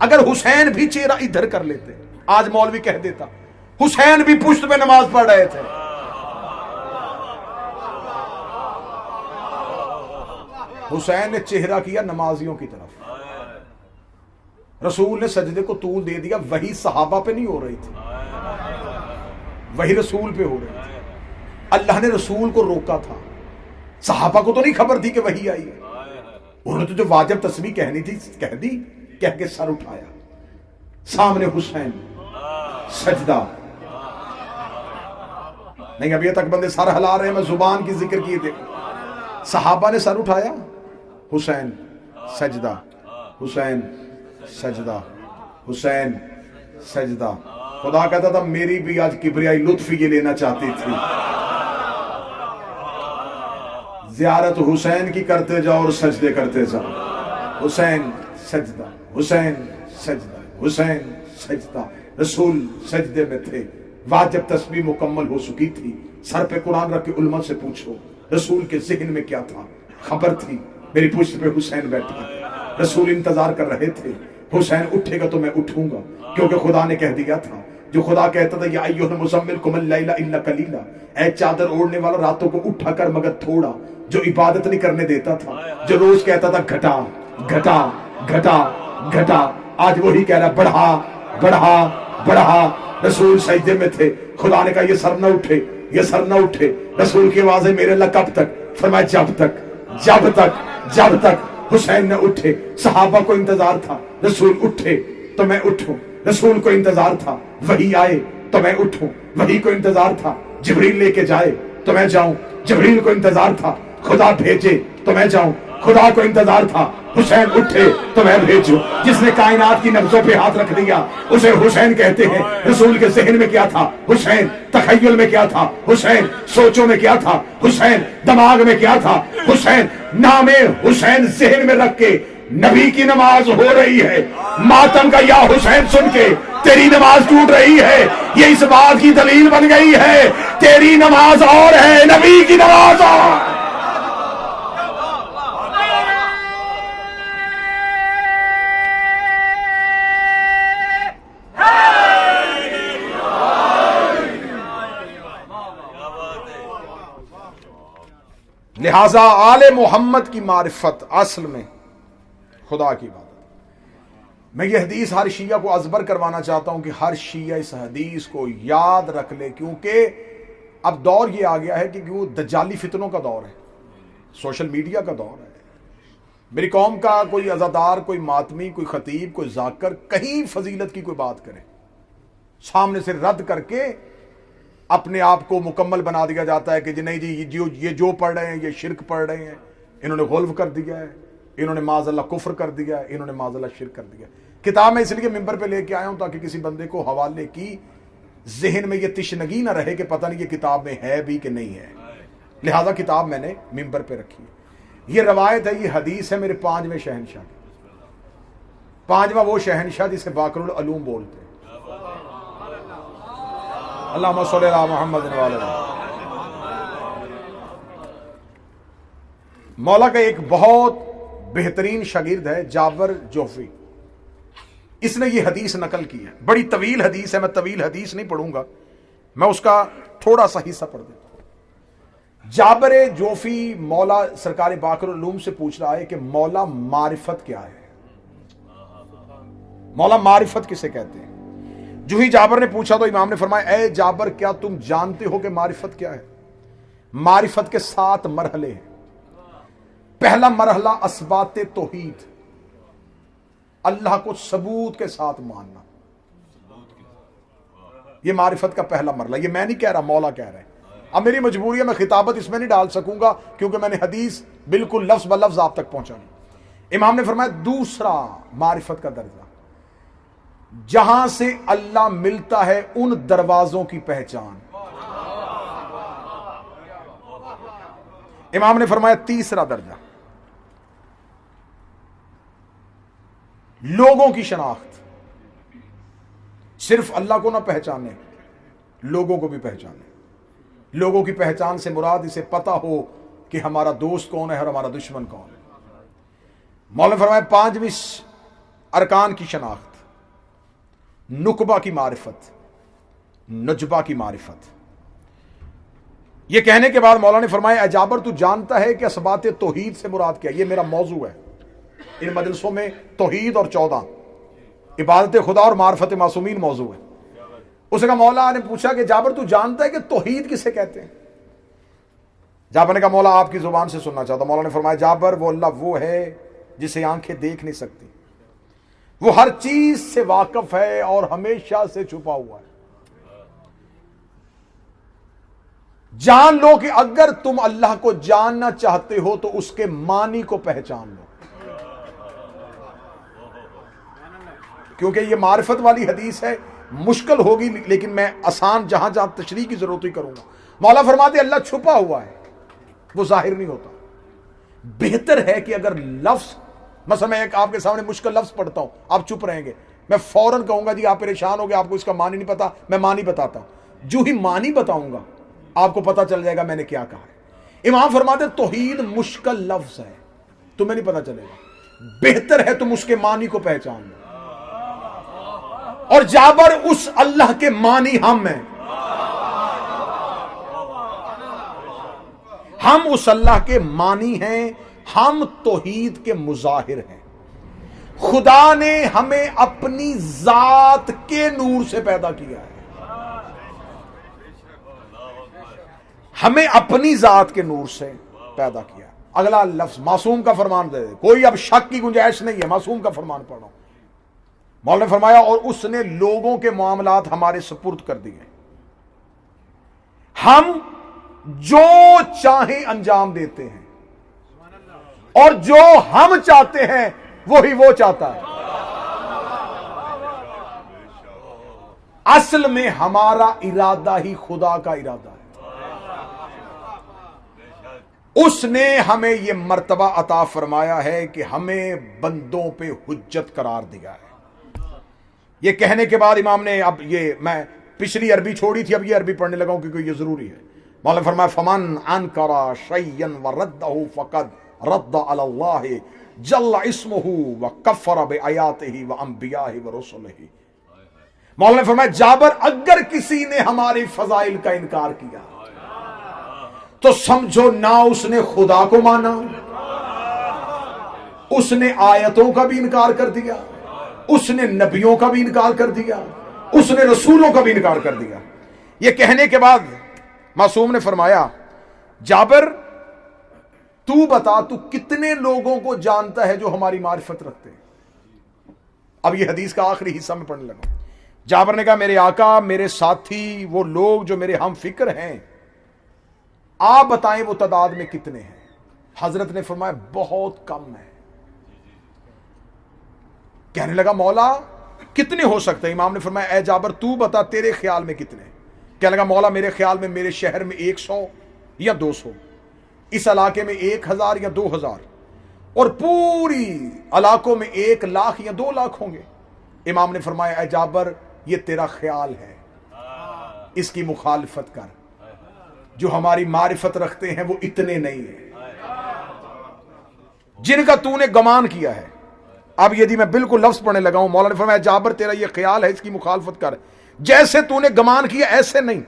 اگر حسین بھی چہرہ ادھر کر لیتے, آج مولوی کہہ دیتا حسین بھی پشت پہ نماز پڑھ رہے تھے. حسین نے چہرہ کیا نمازیوں کی طرف. رسول نے سجدے کو طول دے دیا. وہی صحابہ پہ نہیں ہو رہی تھی, وہی رسول پہ ہو رہی تھی. اللہ نے رسول کو روکا تھا, صحابہ کو تو نہیں خبر تھی کہ وہی آئی ہے. انہوں نے تو جو واجب تسبیح کہنی تھی کہہ دی, کہہ کے سر اٹھایا. سامنے حسین سجدہ نہیں. ابھی تک بندے سر ہلا رہے ہیں, میں زبان کی ذکر کیے تھے. صحابہ نے سر اٹھایا, حسین سجدہ, حسین سجدہ, حسین سجدہ. خدا کہتا تھا میری بھی آج کبریائی لطف یہ لینا چاہتی تھی. زیارت حسین کی کرتے جاؤ اور سجدے کرتے جاؤ. حسین سجدہ, حسین سجدہ, حسین سجدہ. رسول سجدے میں تھے, واجب تسبیح مکمل ہو چکی تھی. سر پہ قرآن رکھ کے علماء سے پوچھو رسول کے ذہن میں کیا تھا. خبر تھی میری پشت پہ حسین بیٹھا. رسول انتظار کر رہے تھے حسین اٹھے گا تو میں اٹھوں گا, کیونکہ خدا نے کہہ دیا تھا. جو خدا کہتا تھا یا ایھا المزمل قم اللیل الا قلیلا, اے چادر اوڑھنے والا راتوں کو اٹھا کر مگر تھوڑا. جو عبادت نہیں کرنے دیتا تھا, جو روز کہتا تھا گھٹا گھٹا گھٹا گھٹا, آج وہی کہہ رہا بڑھا بڑھا بڑھا. رسول سجدے میں تھے, خدا نے کہا یہ سر نہ اٹھے, یہ سر نہ اٹھے. رسول کی آوازیں میرے اللہ کب تک, فرمایا جب تک جب تک جب تک. حسین نے اٹھے, صحابہ کو انتظار تھا رسول اٹھے تو میں اٹھوں. رسول کو انتظار تھا وہی آئے تو میں اٹھوں. وہی کو انتظار تھا جبریل لے کے جائے تو میں جاؤں. جبریل کو انتظار تھا خدا بھیجے تو میں جاؤں. خدا کو انتظار تھا حسین اٹھے تو میں بھیجوں. جس نے کائنات کی نبضوں پہ ہاتھ رکھ دیا اسے حسین کہتے ہیں. رسول کے ذہن میں کیا تھا حسین, تخیل میں کیا تھا حسین, سوچوں میں کیا تھا حسین, دماغ میں کیا تھا حسین. نام حسین ذہن میں رکھ کے نبی کی نماز ہو رہی ہے, ماتم کا یا حسین سن کے تیری نماز ٹوٹ رہی ہے. یہ اس بات کی دلیل بن گئی ہے تیری نماز اور ہے, نبی کی نماز اور. لہذا آل محمد کی معرفت اصل میں خدا کی بات. میں یہ حدیث ہر شیعہ کو ازبر کروانا چاہتا ہوں کہ ہر شیعہ اس حدیث کو یاد رکھ لے, کیونکہ اب دور یہ آ گیا ہے کہ دجالی فتنوں کا دور ہے, سوشل میڈیا کا دور ہے. میری قوم کا کوئی عزادار, کوئی ماتمی, کوئی خطیب, کوئی ذاکر کہیں فضیلت کی کوئی بات کرے, سامنے سے رد کر کے اپنے آپ کو مکمل بنا دیا جاتا ہے کہ جی نہیں جی یہ جو پڑھ رہے ہیں یہ شرک پڑھ رہے ہیں، انہوں نے غلو کر دیا ہے، انہوں نے معاذ اللہ کفر کر دیا ہے، انہوں نے معاذ اللہ شرک کر دیا ہے۔ کتاب میں اس لیے ممبر پہ لے کے آیا ہوں تاکہ کسی بندے کو حوالے کی ذہن میں یہ تشنگی نہ رہے کہ پتہ نہیں یہ کتاب میں ہے بھی کہ نہیں ہے، لہذا کتاب میں نے ممبر پہ رکھی ہے۔ یہ روایت ہے، یہ حدیث ہے میرے 5ویں شہنشاہ کی، 5واں وہ شہنشاہ جسے باقر العلوم بولتے ہیں۔ اللہم صلی علی محمد و علی مولا کا ایک بہت بہترین شاگرد ہے جابر جوفی، اس نے یہ حدیث نقل کی ہے، بڑی طویل حدیث ہے، میں طویل حدیث نہیں پڑھوں گا، میں اس کا تھوڑا سا حصہ پڑھ دیتا ہوں۔ جابر جوفی مولا سرکار باقر العلوم سے پوچھ رہا ہے کہ مولا معرفت کیا ہے، مولا معرفت کسے کہتے ہیں؟ جو ہی جابر نے پوچھا تو امام نے فرمایا اے جابر کیا تم جانتے ہو کہ معرفت کیا ہے؟ معرفت کے 7 مرحلے ہیں۔ پہلا مرحلہ اثبات توحید، اللہ کو ثبوت کے ساتھ ماننا، یہ معرفت کا پہلا مرحلہ۔ یہ میں نہیں کہہ رہا، مولا کہہ رہے ہیں۔ اب میری مجبوری ہے، میں خطابت اس میں نہیں ڈال سکوں گا کیونکہ میں نے حدیث بالکل لفظ بلفظ آپ تک پہنچانی۔ امام نے فرمایا دوسرا معرفت کا درجہ، جہاں سے اللہ ملتا ہے ان دروازوں کی پہچان۔ امام نے فرمایا تیسرا درجہ، لوگوں کی شناخت، صرف اللہ کو نہ پہچانے، لوگوں کو بھی پہچانے۔ لوگوں کی پہچان سے مراد اسے پتہ ہو کہ ہمارا دوست کون ہے اور ہمارا دشمن کون ہے۔ مولا نے فرمایا 5ویں ارکان کی شناخت، نقبہ کی معرفت، نجبہ کی معرفت۔ یہ کہنے کے بعد مولا نے فرمایا اے جابر تو جانتا ہے کہ اثبات توحید سے مراد کیا؟ یہ میرا موضوع ہے ان مجلسوں میں، توحید اور 14 عبادت خدا اور معرفت معصومین موضوع ہے۔ اس کا مولا نے پوچھا کہ جابر تو جانتا ہے کہ توحید کسے کہتے ہیں؟ جابر نے کہا مولا آپ کی زبان سے سننا چاہتا۔ مولا نے فرمایا جابر وہ اللہ وہ ہے جسے آنکھیں دیکھ نہیں سکتی، وہ ہر چیز سے واقف ہے اور ہمیشہ سے چھپا ہوا ہے۔ جان لو کہ اگر تم اللہ کو جاننا چاہتے ہو تو اس کے معنی کو پہچان لو، کیونکہ یہ معرفت والی حدیث ہے، مشکل ہوگی لیکن میں آسان جہاں جہاں تشریح کی ضرورت ہی کروں گا۔ مولا فرماتے اللہ چھپا ہوا ہے، وہ ظاہر نہیں ہوتا۔ بہتر ہے کہ اگر لفظ، مثلا میں ایک آپ کے سامنے مشکل لفظ پڑھتا ہوں، آپ چپ رہیں گے، میں فوراً کہوں گا جی آپ پریشان ہو گئے، آپ کو اس کا معنی نہیں پتا، میں معنی بتاتا ہوں۔ جو ہی معنی بتاؤں گا آپ کو پتا چل جائے گا میں نے کیا کہا ہے۔ امام فرماتے توحید مشکل لفظ ہے، تمہیں نہیں پتا چلے گا، بہتر ہے تم اس کے معنی کو پہچان لو۔ اور جابر اس اللہ کے معنی ہم ہیں، ہم اس اللہ کے معنی ہیں، ہم توحید کے مظاہر ہیں۔ خدا نے ہمیں اپنی ذات کے نور سے پیدا کیا ہے، ہمیں اپنی ذات کے نور سے پیدا کیا۔ اگلا لفظ معصوم کا فرمان دے دے، کوئی اب شک کی گنجائش نہیں ہے، معصوم کا فرمان پڑھ رہا ہوں۔ مولا نے فرمایا اور اس نے لوگوں کے معاملات ہمارے سپرد کر دیے، ہم جو چاہیں انجام دیتے ہیں اور جو ہم چاہتے ہیں وہی وہ چاہتا ہے۔ اصل میں ہمارا ارادہ ہی خدا کا ارادہ ہے۔ اس نے ہمیں یہ مرتبہ عطا فرمایا ہے کہ ہمیں بندوں پہ حجت قرار دیا ہے۔ یہ کہنے کے بعد امام نے، اب یہ میں پچھلی عربی چھوڑی تھی، اب یہ عربی پڑھنے لگا ہوں کیونکہ یہ ضروری ہے۔ مولانا فرمایا فمن انکر شیئا وردہ فقد رد علی اللہ جل اسمہ وکفر بآیاتہ وانبیاءہ ورسلہ۔ مولانا فرمایا جابر اگر کسی نے ہمارے فضائل کا انکار کیا تو سمجھو نہ اس نے خدا کو مانا، اس نے آیتوں کا بھی انکار کر دیا، اس نے نبیوں کا بھی انکار کر دیا، اس نے رسولوں کا بھی انکار کر دیا۔ یہ کہنے کے بعد معصوم نے فرمایا جابر تو بتا تو کتنے لوگوں کو جانتا ہے جو ہماری معرفت رکھتے ہیں؟ اب یہ حدیث کا آخری حصہ میں پڑھنے لگا۔ جابر نے کہا میرے آقا، میرے ساتھی، وہ لوگ جو میرے ہم فکر ہیں، آپ بتائیں وہ تعداد میں کتنے ہیں؟ حضرت نے فرمایا بہت کم ہے۔ کہنے لگا مولا کتنے ہو سکتے ہیں؟ امام نے فرمایا اے جابر تو بتا تیرے خیال میں کتنے؟ کہنے لگا مولا میرے خیال میں میرے شہر میں 100 یا 200، اس علاقے میں 1000 یا 2000، اور پوری علاقوں میں 1 لاکھ یا 2 لاکھ ہوں گے۔ امام نے فرمایا اے جابر یہ تیرا خیال ہے، اس کی مخالفت کر، جو ہماری معرفت رکھتے ہیں وہ اتنے نہیں ہیں جن کا تو نے گمان کیا ہے۔ اب یدی میں بالکل لفظ پڑھنے لگا ہوں، مولا نے فرمایا جابر تیرا یہ خیال ہے، اس کی مخالفت کر، جیسے تو نے گمان کیا ایسے نہیں،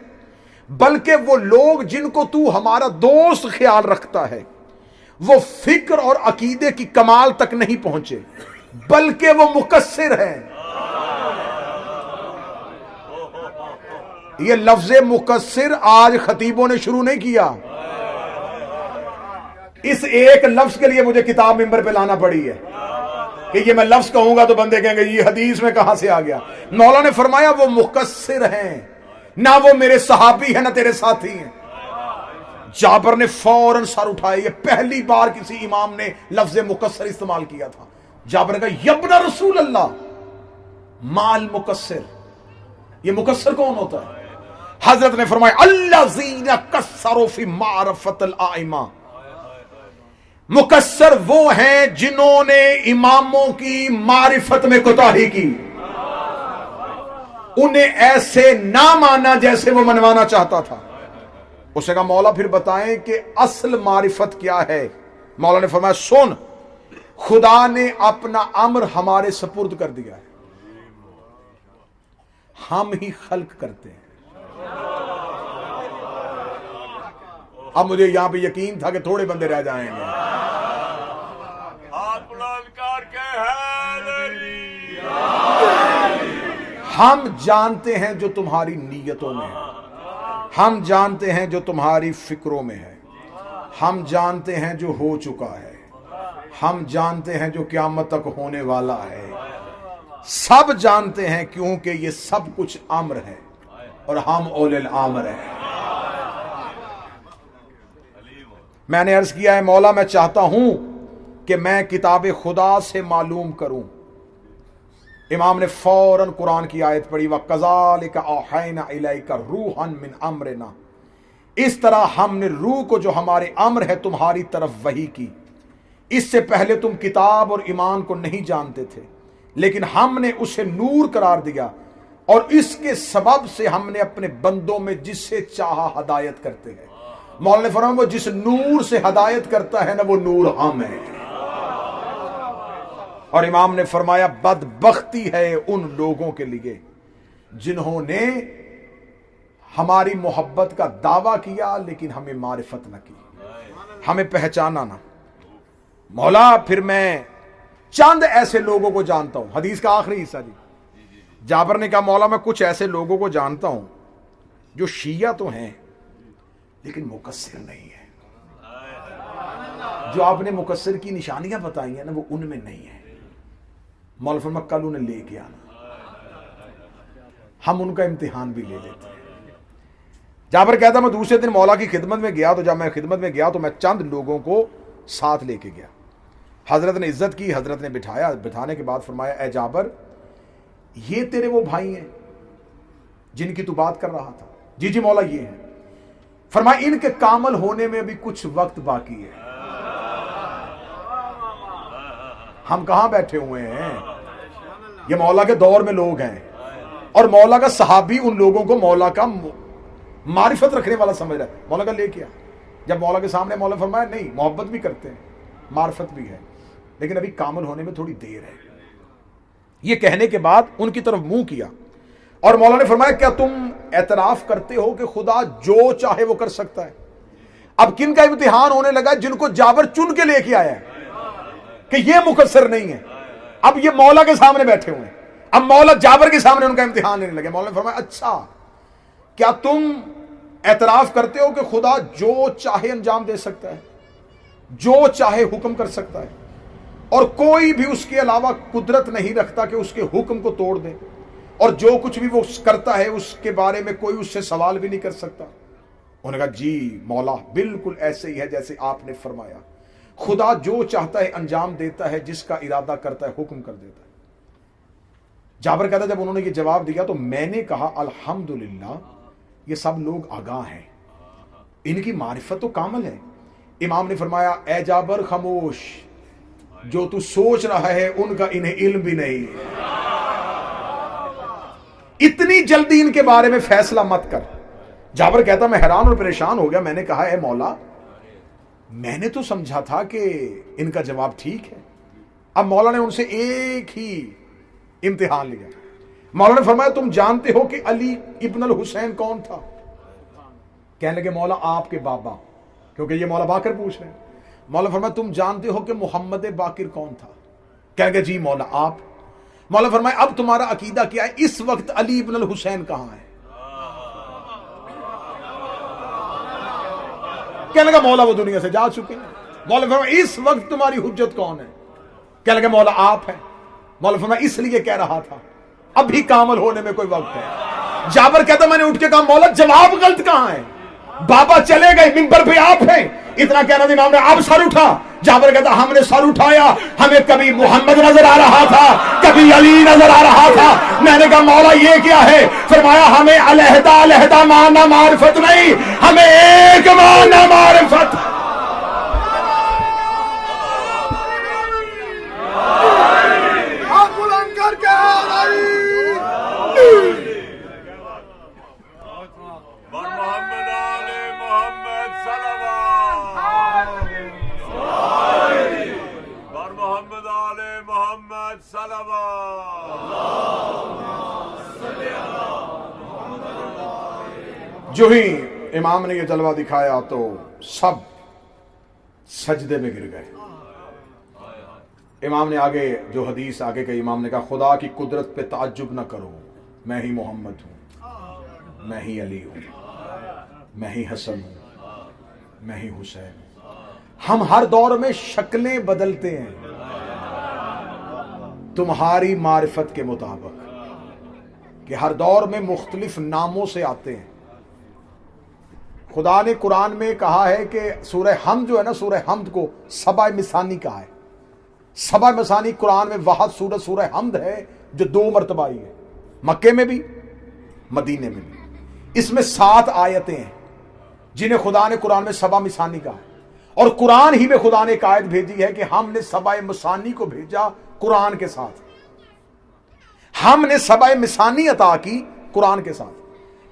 بلکہ وہ لوگ جن کو تو ہمارا دوست خیال رکھتا ہے وہ فکر اور عقیدے کی کمال تک نہیں پہنچے، بلکہ وہ مقصر ہیں۔ یہ لفظ مقصر آج خطیبوں نے شروع نہیں کیا، اس ایک لفظ کے لیے مجھے کتاب ممبر پہ لانا پڑی ہے کہ یہ میں لفظ کہوں گا تو بندے کہیں گے یہ حدیث میں کہاں سے آ گیا۔ مولا نے فرمایا وہ مقصر ہیں، نہ وہ میرے صحابی ہیں نہ تیرے ساتھی ہیں۔ جابر نے فوراً سر اٹھایا، یہ پہلی بار کسی امام نے لفظ مقصر استعمال کیا تھا۔ جابر نے کہا یبن رسول اللہ مال مقصر، یہ مقصر کون ہوتا ہے؟ حضرت نے فرمایا الذین قصروا فی معرفت الائمہ، مقصر وہ ہیں جنہوں نے اماموں کی معرفت میں کوتاہی کی، انہیں ایسے نہ مانا جیسے وہ منوانا چاہتا تھا۔ اس نے کہا مولا پھر بتائیں کہ اصل معرفت کیا ہے؟ مولا نے فرمایا سن، خدا نے اپنا امر ہمارے سپرد کر دیا ہے، ہم ہی خلق کرتے ہیں۔ اب مجھے یہاں پہ یقین تھا کہ تھوڑے بندے رہ جائیں گے۔ ہم جانتے ہیں جو تمہاری نیتوں میں ہے، ہم جانتے ہیں جو تمہاری فکروں میں ہے، ہم جانتے ہیں جو ہو چکا ہے، ہم جانتے ہیں جو قیامت تک ہونے والا ہے، سب جانتے ہیں کیونکہ یہ سب کچھ امر ہے اور ہم اولل الامر ہیں۔ میں نے عرض کیا ہے مولا میں چاہتا ہوں کہ میں کتاب خدا سے معلوم کروں۔ امام نے فوراً قرآن کی آیت پڑھی وَكَذَلِكَ أَوْحَيْنَا إِلَيْكَ رُوحًا مِّنْ أَمْرِنَا، اس طرح ہم نے روح کو جو ہمارے امر ہے تمہاری طرف وحی کی۔ اس سے پہلے تم کتاب اور ایمان کو نہیں جانتے تھے، لیکن ہم نے اسے نور قرار دیا، اور اس کے سبب سے ہم نے اپنے بندوں میں جس سے چاہا ہدایت کرتے ہیں۔ مولانا نے فرمایا وہ جس نور سے ہدایت کرتا ہے نا وہ نور ہم ہے۔ اور امام نے فرمایا بدبختی ہے ان لوگوں کے لیے جنہوں نے ہماری محبت کا دعویٰ کیا لیکن ہمیں معرفت نہ کی، ہمیں پہچانا نہ۔ مولا پھر میں چند ایسے لوگوں کو جانتا ہوں، حدیث کا آخری حصہ جی۔ جابر نے کہا مولا میں کچھ ایسے لوگوں کو جانتا ہوں جو شیعہ تو ہیں لیکن مقصر نہیں ہے، جو آپ نے مقصر کی نشانیاں بتائی ہیں نا وہ ان میں نہیں ہے۔ مولا فرمایا کل انہیں لے کے آنا، ہم ان کا امتحان بھی لے لیتے ہیں۔ جابر کہتا میں دوسرے دن مولا کی خدمت میں گیا، تو جب میں خدمت میں گیا تو میں چند لوگوں کو ساتھ لے کے گیا۔ حضرت نے عزت کی، حضرت نے بٹھایا، بٹھانے کے بعد فرمایا اے جابر یہ تیرے وہ بھائی ہیں جن کی تو بات کر رہا تھا؟ جی جی مولا یہ ہیں۔ فرمایا ان کے کامل ہونے میں بھی کچھ وقت باقی ہے۔ ہم کہاں بیٹھے ہوئے ہیں، یہ مولا کے دور میں لوگ ہیں، اور مولا کا صحابی ان لوگوں کو مولا کا معرفت رکھنے والا سمجھ رہا ہے۔ مولا کا لے کیا، جب مولا کے سامنے مولا فرمایا نہیں محبت بھی کرتے ہیں، معرفت بھی ہے، لیکن ابھی کامل ہونے میں تھوڑی دیر ہے۔ یہ کہنے کے بعد ان کی طرف منہ کیا اور مولا نے فرمایا کیا تم اعتراف کرتے ہو کہ خدا جو چاہے وہ کر سکتا ہے؟ اب کن کا امتحان ہونے لگا؟ جن کو جابر چن کے لے کے آیا ہے کہ یہ مقصر نہیں ہے۔ اب یہ مولا کے سامنے بیٹھے ہوئے ہیں، اب مولا جابر کے سامنے ان کا امتحان لینے لگے۔ مولا نے فرمایا اچھا کیا تم اعتراف کرتے ہو کہ خدا جو چاہے انجام دے سکتا ہے، جو چاہے حکم کر سکتا ہے، اور کوئی بھی اس کے علاوہ قدرت نہیں رکھتا کہ اس کے حکم کو توڑ دے؟ اور جو کچھ بھی وہ کرتا ہے اس کے بارے میں کوئی اس سے سوال بھی نہیں کر سکتا؟ انہوں نے کہا جی مولا بالکل ایسے ہی ہے جیسے آپ نے فرمایا، خدا جو چاہتا ہے انجام دیتا ہے، جس کا ارادہ کرتا ہے حکم کر دیتا ہے۔ جابر کہتا ہے جب انہوں نے یہ جواب دیا تو میں نے کہا الحمدللہ یہ سب لوگ آگاہ ہیں، ان کی معرفت تو کامل ہے۔ امام نے فرمایا اے جابر خاموش، جو تو سوچ رہا ہے ان کا انہیں علم بھی نہیں، اتنی جلدی ان کے بارے میں فیصلہ مت کر۔ جابر کہتا میں حیران اور پریشان ہو گیا، میں نے کہا اے مولا میں نے تو سمجھا تھا کہ ان کا جواب ٹھیک ہے۔ اب مولا نے ان سے ایک ہی امتحان لیا۔ مولا نے فرمایا تم جانتے ہو کہ علی ابن الحسین کون تھا؟ کہنے لگے مولا آپ کے بابا، کیونکہ یہ مولا باقر پوچھ رہے ہیں۔ مولا نے فرمایا تم جانتے ہو کہ محمد باقر کون تھا؟ کہنے لگے جی مولا آپ۔ مولا نے فرمایا اب تمہارا عقیدہ کیا ہے، اس وقت علی ابن الحسین کہاں ہے؟ کہنے لگا مولا وہ دنیا سے جا چکے ہیں۔ مولا نے فرمایا اس وقت تمہاری حجت کون ہے؟ کہنے لگا مولا آپ ہے۔ مولا نے فرمایا اس لیے کہہ رہا تھا ابھی کامل ہونے میں کوئی وقت ہے۔ جابر کہتا میں نے اٹھ کے کہا مولا جواب غلط کہاں ہے؟ بابا چلے گئے، منبر پہ آپ ہیں، اتنا کہنا تھا امام نے اب سر اٹھا۔ جابر کہتا ہم نے سر اٹھایا، ہمیں کبھی محمد نظر آ رہا تھا، کبھی علی نظر آ رہا تھا۔ میں نے کہا مولا یہ کیا ہے؟ فرمایا ہمیں علیحدہ علیحدہ معنی معرفت نہیں، ہمیں ایک معنی معرفت۔ جو ہی امام نے یہ جلوہ دکھایا تو سب سجدے میں گر گئے۔ امام نے آگے جو حدیث آگے کہ امام نے کہا خدا کی قدرت پہ تعجب نہ کرو، میں ہی محمد ہوں، میں ہی علی ہوں، میں ہی حسن ہوں، میں ہی حسین ہوں۔ ہم ہر دور میں شکلیں بدلتے ہیں تمہاری معرفت کے مطابق، کہ ہر دور میں مختلف ناموں سے آتے ہیں۔ خدا نے قرآن میں کہا ہے کہ سورہ حمد جو ہے نا، سورہ حمد کو سبع مثانی کہا ہے۔ سبع مثانی قرآن میں واحد سورت سورہ حمد ہے جو 2 مرتبہ آئی ہے، مکے میں بھی مدینے میں بھی۔ اس میں 7 آیتیں ہیں جنہیں خدا نے قرآن میں سبع مثانی کہا ہے، اور قرآن ہی میں خدا نے ایک آیت بھیجی ہے کہ ہم نے سبع مثانی کو بھیجا قرآن کے ساتھ، ہم نے سبع مثانی عطا کی قرآن کے ساتھ۔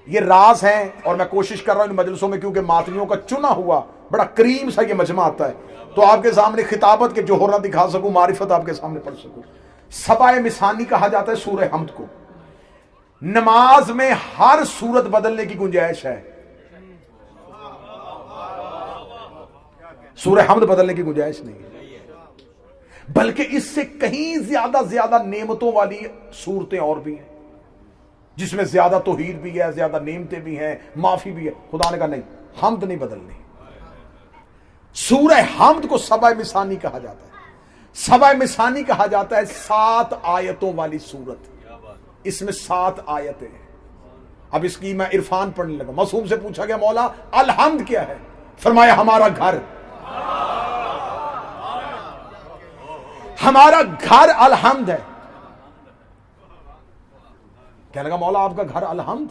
یہ راز ہیں، اور میں کوشش کر رہا ہوں ان مجلسوں میں، کیونکہ ماتمیوں کا چنا ہوا بڑا کریم سا یہ مجمع آتا ہے، تو آپ کے سامنے خطابت کے جوہر نہ دکھا سکوں، معرفت آپ کے سامنے پڑھ سکوں۔ سبع مثانی کہا جاتا ہے سورہ حمد کو۔ نماز میں ہر صورت بدلنے کی گنجائش ہے، سورہ حمد بدلنے کی گنجائش نہیں ہے، بلکہ اس سے کہیں زیادہ نعمتوں والی صورتیں اور بھی ہیں، جس میں زیادہ توحید بھی ہے، زیادہ نعمتیں بھی ہیں، معافی بھی ہے۔ خدا نے کہا نہیں، حمد نہیں بدلنی۔ سورہ حمد کو سبع مثانی کہا جاتا ہے۔ سبع مثانی کہا جاتا ہے 7 آیتوں والی سورت، اس میں 7 آیتیں ہیں۔ اب اس کی میں عرفان پڑھنے لگا۔ معصوم سے پوچھا گیا مولا الحمد کیا ہے؟ فرمایا ہمارا گھر، ہمارا گھر الحمد ہے۔ کہنے لگا مولا آپ کا گھر الحمد؟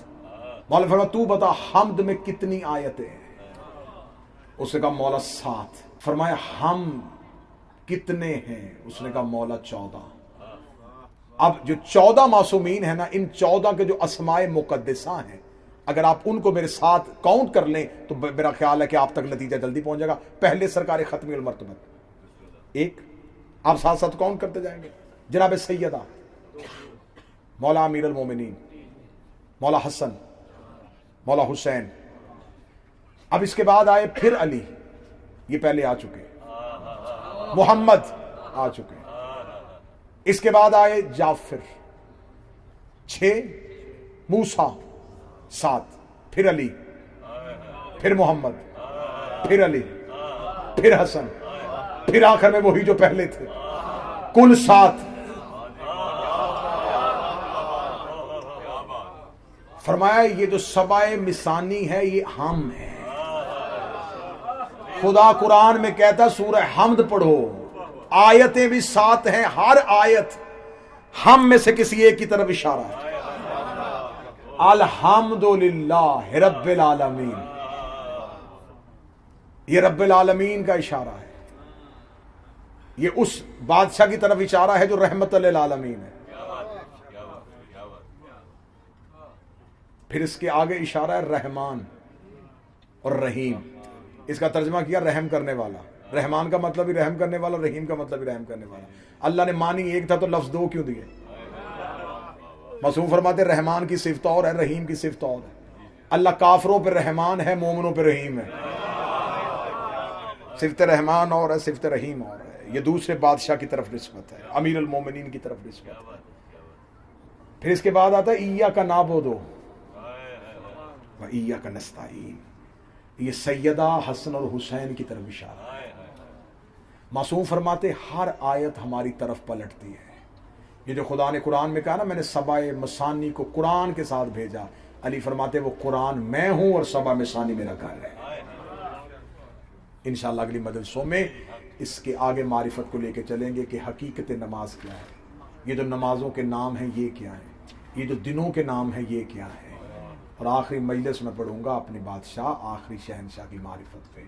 مولا فرمایا تو بتا حمد میں کتنی آیتیں ہیں؟ اس نے کہا مولا 7۔ فرمایا ہم کتنے ہیں؟ اس نے کہا مولا 14۔ اب جو 14 معصومین ہیں نا، ان 14 کے جو اسماء مقدسہ ہیں، اگر آپ ان کو میرے ساتھ کاؤنٹ کر لیں تو میرا خیال ہے کہ آپ تک نتیجہ جلدی پہنچ جائے گا۔ پہلے سرکار ختمی المرتبت 1، آپ ساتھ ساتھ کاؤنٹ کرتے جائیں گے۔ جناب سیدہ مولا امیر المومنین، مولا حسن، مولا حسین۔ اب اس کے بعد آئے پھر علی، یہ پہلے آ چکے، محمد آ چکے، اس کے بعد آئے جعفر 6، موسیٰ 7، پھر علی، پھر محمد، پھر علی، پھر حسن، پھر آخر میں وہی جو پہلے تھے، کل 7۔ فرمایا یہ جو سبائے مثانی ہے یہ ہم ہے. خدا قرآن میں کہتا سورہ حمد پڑھو، آیتیں بھی 7 ہیں، ہر آیت ہم میں سے کسی ایک کی طرف اشارہ ہے. الحمدللہ رب العالمین، یہ رب العالمین کا اشارہ ہے. یہ اس بادشاہ کی طرف اشارہ ہے جو رحمت للعالمین ہے. پھر اس کے آگے اشارہ ہے رحمان اور رحیم. اس کا ترجمہ کیا رحم کرنے والا. رحمان کا مطلب ہی رحم کرنے والا، رحیم کا مطلب ہی رحم کرنے والا. اللہ نے معنی ایک تھا تو لفظ 2 کیوں دیے؟ معصوم فرماتے رحمان کی صفت اور ہے، رحیم کی صفت اور ہے. اللہ کافروں پہ رحمان ہے، مومنوں پہ رحیم ہے. صفت رحمان اور ہے، صفت رحیم اور ہے. یہ دوسرے بادشاہ کی طرف نسبت ہے، امیر المومنین کی طرف نسبت ہے. پھر اس کے بعد آتا ہے ایاک نعبد و ایاک نستعین. یہ سیدہ حسن اور حسین کی طرف اشارہ ہے. معصوم فرماتے ہر آیت ہماری طرف پلٹتی ہے. یہ جو خدا نے قرآن میں کہا نا میں نے سبائے مثانی کو قرآن کے ساتھ بھیجا، علی فرماتے وہ قرآن میں ہوں اور سبا مثانی میرا گھر ہے. انشاءاللہ اگلی مجلسوں میں اس کے آگے معرفت کو لے کے چلیں گے کہ حقیقت نماز کیا ہے، یہ جو نمازوں کے نام ہیں یہ کیا ہے، یہ جو دنوں کے نام ہیں یہ کیا ہے. اور آخری مجلس میں پڑھوں گا اپنے بادشاہ آخری شہنشاہ کی معرفت پہ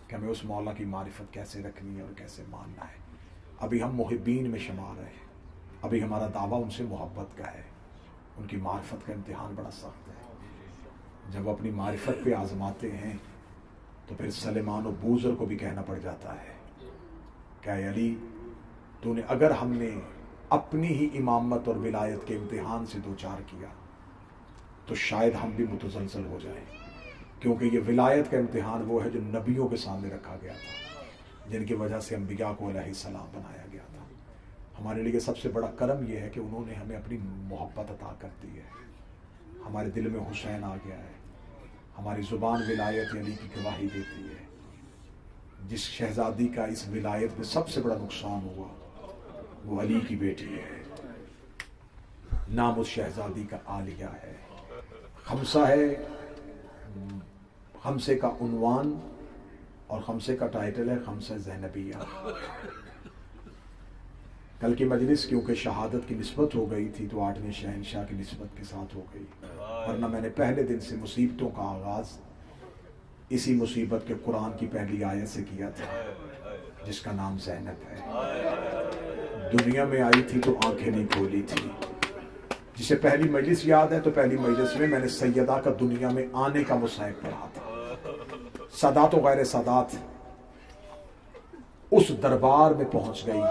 کہ ہمیں اس مولا کی معرفت کیسے رکھنی ہے اور کیسے ماننا ہے. ابھی ہم محبین میں شمار ہیں، ابھی ہمارا دعویٰ ان سے محبت کا ہے. ان کی معرفت کا امتحان بڑا سخت ہے. جب اپنی معرفت پہ آزماتے ہیں تو پھر سلیمان و بوزر کو بھی کہنا پڑ جاتا ہے کہ اے علی تو نے اگر ہم نے اپنی ہی امامت اور ولایت کے امتحان سے دوچار کیا تو شاید ہم بھی متزلزل ہو جائیں، کیونکہ یہ ولایت کا امتحان وہ ہے جو نبیوں کے سامنے رکھا گیا تھا، جن کی وجہ سے انبیاء کو علیہ السلام بنایا گیا تھا. ہمارے لیے سب سے بڑا کرم یہ ہے کہ انہوں نے ہمیں اپنی محبت عطا کر دی ہے. ہمارے دل میں حسین آ گیا ہے، ہماری زبان ولایت علی کی گواہی دیتی ہے. جس شہزادی کا اس ولایت میں سب سے بڑا نقصان ہوا وہ علی کی بیٹی ہے. نام اس شہزادی کا عالیہ ہے. خمسہ ہے، خمسے کا عنوان اور خمسے کا ٹائٹل ہے خمسہ زینبیہ. کل کی مجلس کیونکہ شہادت کی نسبت ہو گئی تھی تو 8ویں شہنشاہ کی نسبت کے ساتھ ہو گئی، ورنہ میں نے پہلے دن سے مصیبتوں کا آغاز اسی مصیبت کے قرآن کی پہلی آیت سے کیا تھا جس کا نام زینب ہے. دنیا میں آئی تھی تو آنکھیں نہیں کھولی تھی. جسے پہلی مجلس یاد ہے تو پہلی مجلس میں نے سیدہ کا دنیا میں آنے کا مصائب پڑھا تھا. سادات و غیر سادات اس دربار میں پہنچ گئی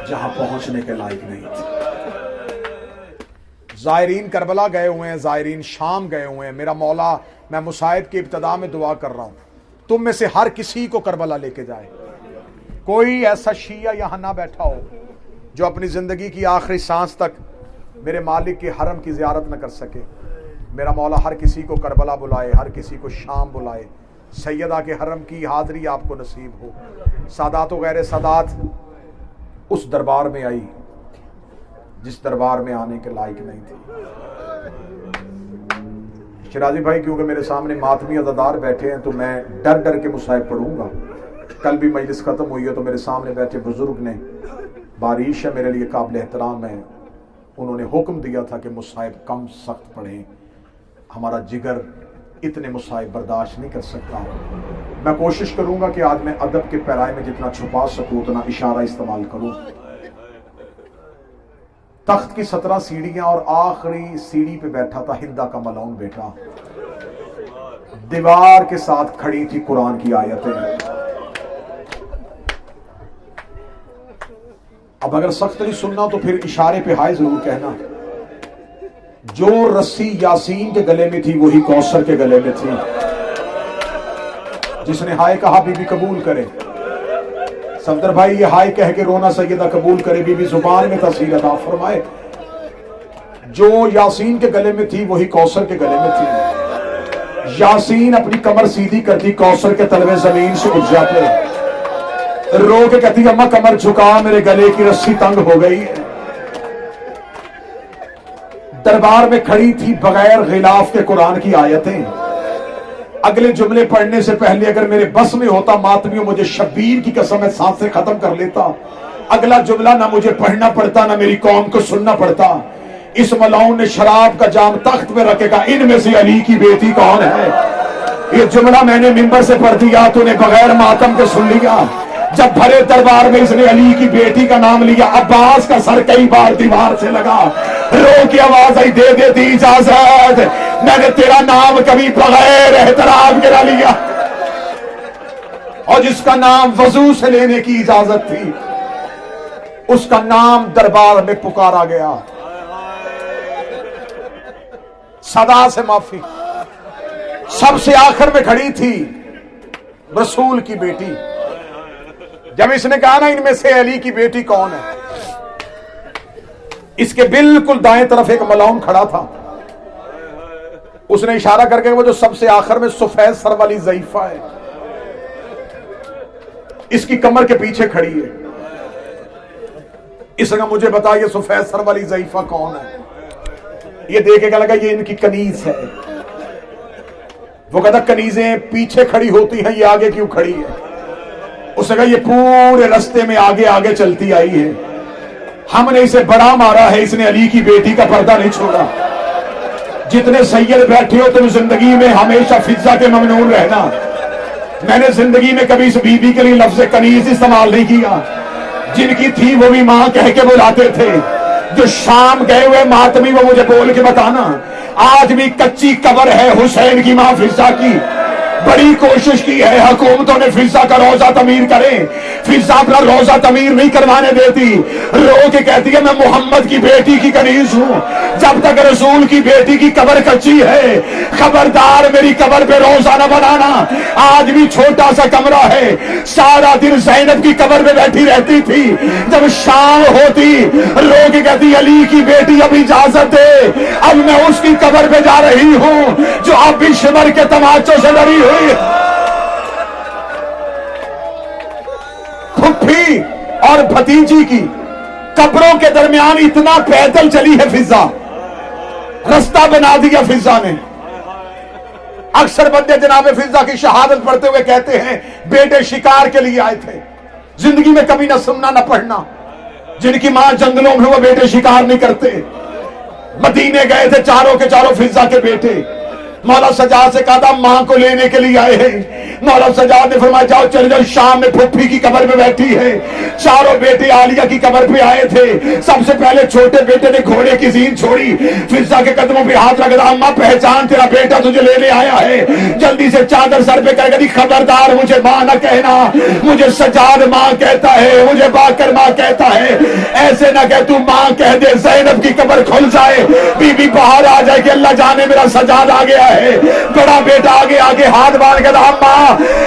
جہاں پہنچنے کے لائق نہیں تھی. زائرین کربلا گئے ہوئے ہیں، زائرین شام گئے ہوئے ہیں. میرا مولا میں مصائب کی ابتدا میں دعا کر رہا ہوں تم میں سے ہر کسی کو کربلا لے کے جائے. کوئی ایسا شیعہ یہاں نہ بیٹھا ہو جو اپنی زندگی کی آخری سانس تک میرے مالک کے حرم کی زیارت نہ کر سکے. میرا مولا ہر کسی کو کربلا بلائے، ہر کسی کو شام بلائے. سیدہ کے حرم کی حاضری آپ کو نصیب ہو. سادات و غیر سادات اس دربار میں آئی جس دربار میں آنے کے لائق نہیں تھی. شرازی بھائی کیونکہ میرے سامنے ماتمی عزادار بیٹھے ہیں تو میں ڈر ڈر کے مصائب پڑھوں گا. کل بھی مجلس ختم ہوئی ہے تو میرے سامنے بیٹھے بزرگ نے، بارش ہے میرے لیے قابل احترام ہے، انہوں نے حکم دیا تھا کہ مصائب کم سخت پڑھیں. ہمارا جگر اتنے مصائب برداشت نہیں کر سکتا. میں کوشش کروں گا کہ آج میں ادب کے پیرائے میں جتنا چھپا سکوں اتنا اشارہ استعمال کروں. تخت کی 17 سیڑھیاں اور آخری سیڑھی پہ بیٹھا تھا ہندا کا ملعون بیٹا. دیوار کے ساتھ کھڑی تھی قرآن کی آیتیں. اب اگر سخت نہیں سننا تو پھر اشارے پہ ہائے ضرور کہنا. جو رسی یاسین کے گلے میں تھی وہی کوثر کے گلے میں تھی. جس نے ہائے کہا بی بی قبول کرے. صفدر بھائی یہ ہائے کہہ کے رونا سیدہ قبول کرے، بی بی زبان میں تفصیل عطا فرمائے. جو یاسین کے گلے میں تھی وہی کوثر کے گلے میں تھی. یاسین اپنی کمر سیدھی کرتی، کوثر کے تلوے زمین سے اٹھ جاتے. رو کے کہتی اماں کمر جھکا، میرے گلے کی رسی تنگ ہو گئی. دربار میں کھڑی تھی بغیر غلاف کے قرآن کی آیتیں. اگلے جملے پڑھنے سے پہلے اگر میرے بس میں ہوتا ماتمیوں مجھے شبیر کی قسم ہے سانسیں ختم کر لیتا. اگلا جملہ نہ مجھے پڑھنا پڑتا نہ میری قوم کو سننا پڑتا. اس ملعون نے شراب کا جام تخت میں رکھے گا ان میں سے علی کی بیٹی کون ہے. یہ جملہ میں نے ممبر سے پڑھ دیا تو نے بغیر ماتم کے سن لیا. جب بھرے دربار میں اس نے علی کی بیٹی کا نام لیا عباس کا سر کئی بار دیوار سے لگا. رو کی آواز آئی دے دیتی اجازت میں نے تیرا نام کبھی بغیر احترام کے نہ لیا. اور جس کا نام وضو سے لینے کی اجازت تھی اس کا نام دربار میں پکارا گیا. صدا سے معافی. سب سے آخر میں کھڑی تھی رسول کی بیٹی. جب اس نے کہا نا ان میں سے علی کی بیٹی کون ہے اس کے بالکل دائیں طرف ایک ملعون کھڑا تھا. اس نے اشارہ کر کے وہ جو سب سے آخر میں سفید سر والی ضعیفہ ہے اس کی کمر کے پیچھے کھڑی ہے. اس نے مجھے بتا یہ سفید سر والی ضعیفہ کون ہے. یہ دیکھے گا لگا یہ ان کی کنیز ہے. وہ کہتا کنیزیں پیچھے کھڑی ہوتی ہیں یہ آگے کیوں کھڑی ہے. اس نے کہا یہ پورے رستے میں آگے آگے چلتی آئی ہے. ہم نے اسے بڑا مارا ہے اس نے علی کی بیٹی کا پردہ نہیں چھوڑا. جتنے سید بیٹھے ہو تم زندگی میں ہمیشہ فضا کے ممنون رہنا. میں نے زندگی میں کبھی اس بی بی کے لیے لفظ کنیز استعمال نہیں کیا. جن کی تھی وہ بھی ماں کہہ کے بلاتے تھے. جو شام گئے ہوئے ماتمی وہ مجھے بول کے بتانا آج بھی کچی قبر ہے حسین کی ماں فضا کی. بڑی کوشش کی ہے حکومتوں نے فضا کا روزہ تعمیر کریں. فضا اپنا روزہ تعمیر نہیں کروانے دیتی. رو کے کہتی ہے میں محمد کی بیٹی کی کنیز ہوں. جب تک رسول کی بیٹی کی قبر کچی ہے خبردار میری قبر پہ روزہ نہ بنانا. آج بھی چھوٹا سا کمرہ ہے. سارا دن زینب کی قبر پہ بیٹھی رہتی تھی. جب شام ہوتی رو کے کہتی علی کی بیٹی اب اجازت دے اب میں اس کی قبر پہ جا رہی ہوں جو اب بھی شمر کے تماچوں سے ڈری ہوئی. پھپھی اور بھتیجی کی قبروں کے درمیان اتنا پیدل چلی ہے فضا. رستہ بنا دیا فضا نے. اکثر بندے جناب فضا کی شہادت پڑھتے ہوئے کہتے ہیں بیٹے شکار کے لیے آئے تھے. زندگی میں کبھی نہ سننا نہ پڑھنا. جن کی ماں جنگلوں میں وہ بیٹے شکار نہیں کرتے. مدینے گئے تھے چاروں کے چاروں فضا کے بیٹے. مولا سجاد سے کہا تھا ماں کو لینے کے لیے آئے ہیں. مولا سجاد نے فرمایا جاؤ چل جاؤ شام میں پھپھی کی قبر پہ بیٹھی ہے. چاروں بیٹے عالیہ کی قبر پہ آئے تھے. سب سے پہلے چھوٹے بیٹے نے گھوڑے کی زین چھوڑی. فضا کے قدموں پہ ہاتھ رکھ دیا اماں پہچان تیرا بیٹا تجھے لینے آیا ہے. جلدی سے چادر سر پہ کہے گا خبردار مجھے ماں نہ کہنا. مجھے سجاد ماں کہتا ہے مجھے باکر ماں کہتا ہے. ایسے نہ کہ تو ماں کہہ دے زینب کی قبر کھل جائے بی بی باہر آ جائے کہ اللہ جانے میرا سجاد آ گیا ہے. بڑا بیٹا آگے آگے ہاتھ باندھ کے کہا ماں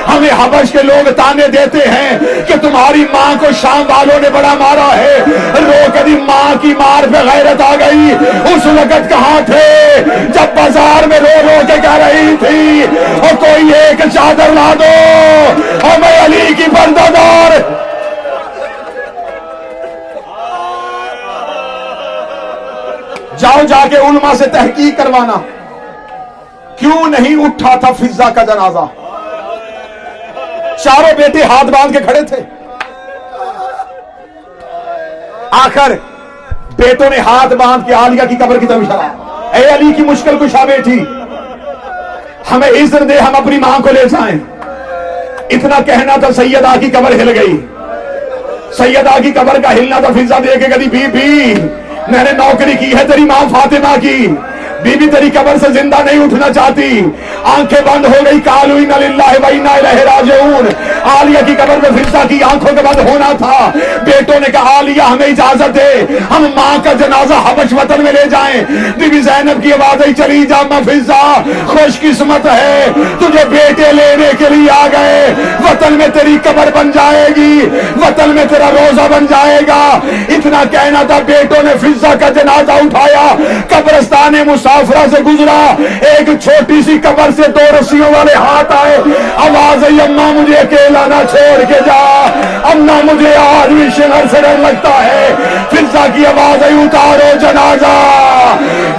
ہمیں حبش کے لوگ تانے دیتے ہیں کہ تمہاری ماں کو شام والوں نے بڑا مارا ہے. رو کے دی ماں کی مار پہ غیرت آ گئی. اس وقت کہاں تھے جب بازار میں رو رو کے کہہ رہی تھی اور کوئی ایک چادر لا دو اور میں علی کی پردہ دار. جاؤ جا کے علماء سے تحقیق کروانا کیوں نہیں اٹھا تھا فضا کا جنازہ. چاروں بیٹے ہاتھ باندھ کے کھڑے تھے. آخر بیٹوں نے ہاتھ باندھ کے عالیہ کی قبر کی طرف اشارہ. اے علی کی مشکل کشا بیٹی ہمیں عزت دے ہم اپنی ماں کو لے جائیں. اتنا کہنا تھا سیدہ کی قبر ہل گئی. سیدہ کی قبر کا ہلنا تھا. فضا دے کے کہتی بی بی میں نے نوکری کی ہے تیری ماں فاطمہ کی. بی بی تیری قبر سے زندہ نہیں اٹھنا چاہتی. آنکھیں بند ہو گئی. قالوا انا للہ و انا الیہ راجعون. عالیہ کی قبر میں فضا کی آنکھوں کے بعد ہونا تھا. بیٹوں نے کہا عالیہ ہمیں اجازت دے ہم ماں کا جنازہ حبش وطن میں لے جائیں. بی بی زینب کی آواز آئی چلی جا ماں فضا خوش قسمت ہے تجھے بیٹے لینے کے لیے آ گئے. وطن میں تیری قبر بن جائے گی. وطن میں تیرا روزہ بن جائے گا. اتنا کہنا تھا. بیٹوں نے فضا کا جنازہ اٹھایا. قبرستان مسافرہ سے گزرا. ایک چھوٹی سی قبر سے 2 رسیوں والے ہاتھ آئے. آواز آئی اماں مجھے اکیلا نہ چھوڑ کے جا. اماں مجھے آج بھی شہر سے ڈر لگتا ہے. فضا کی آواز آئی اتارو جنازہ.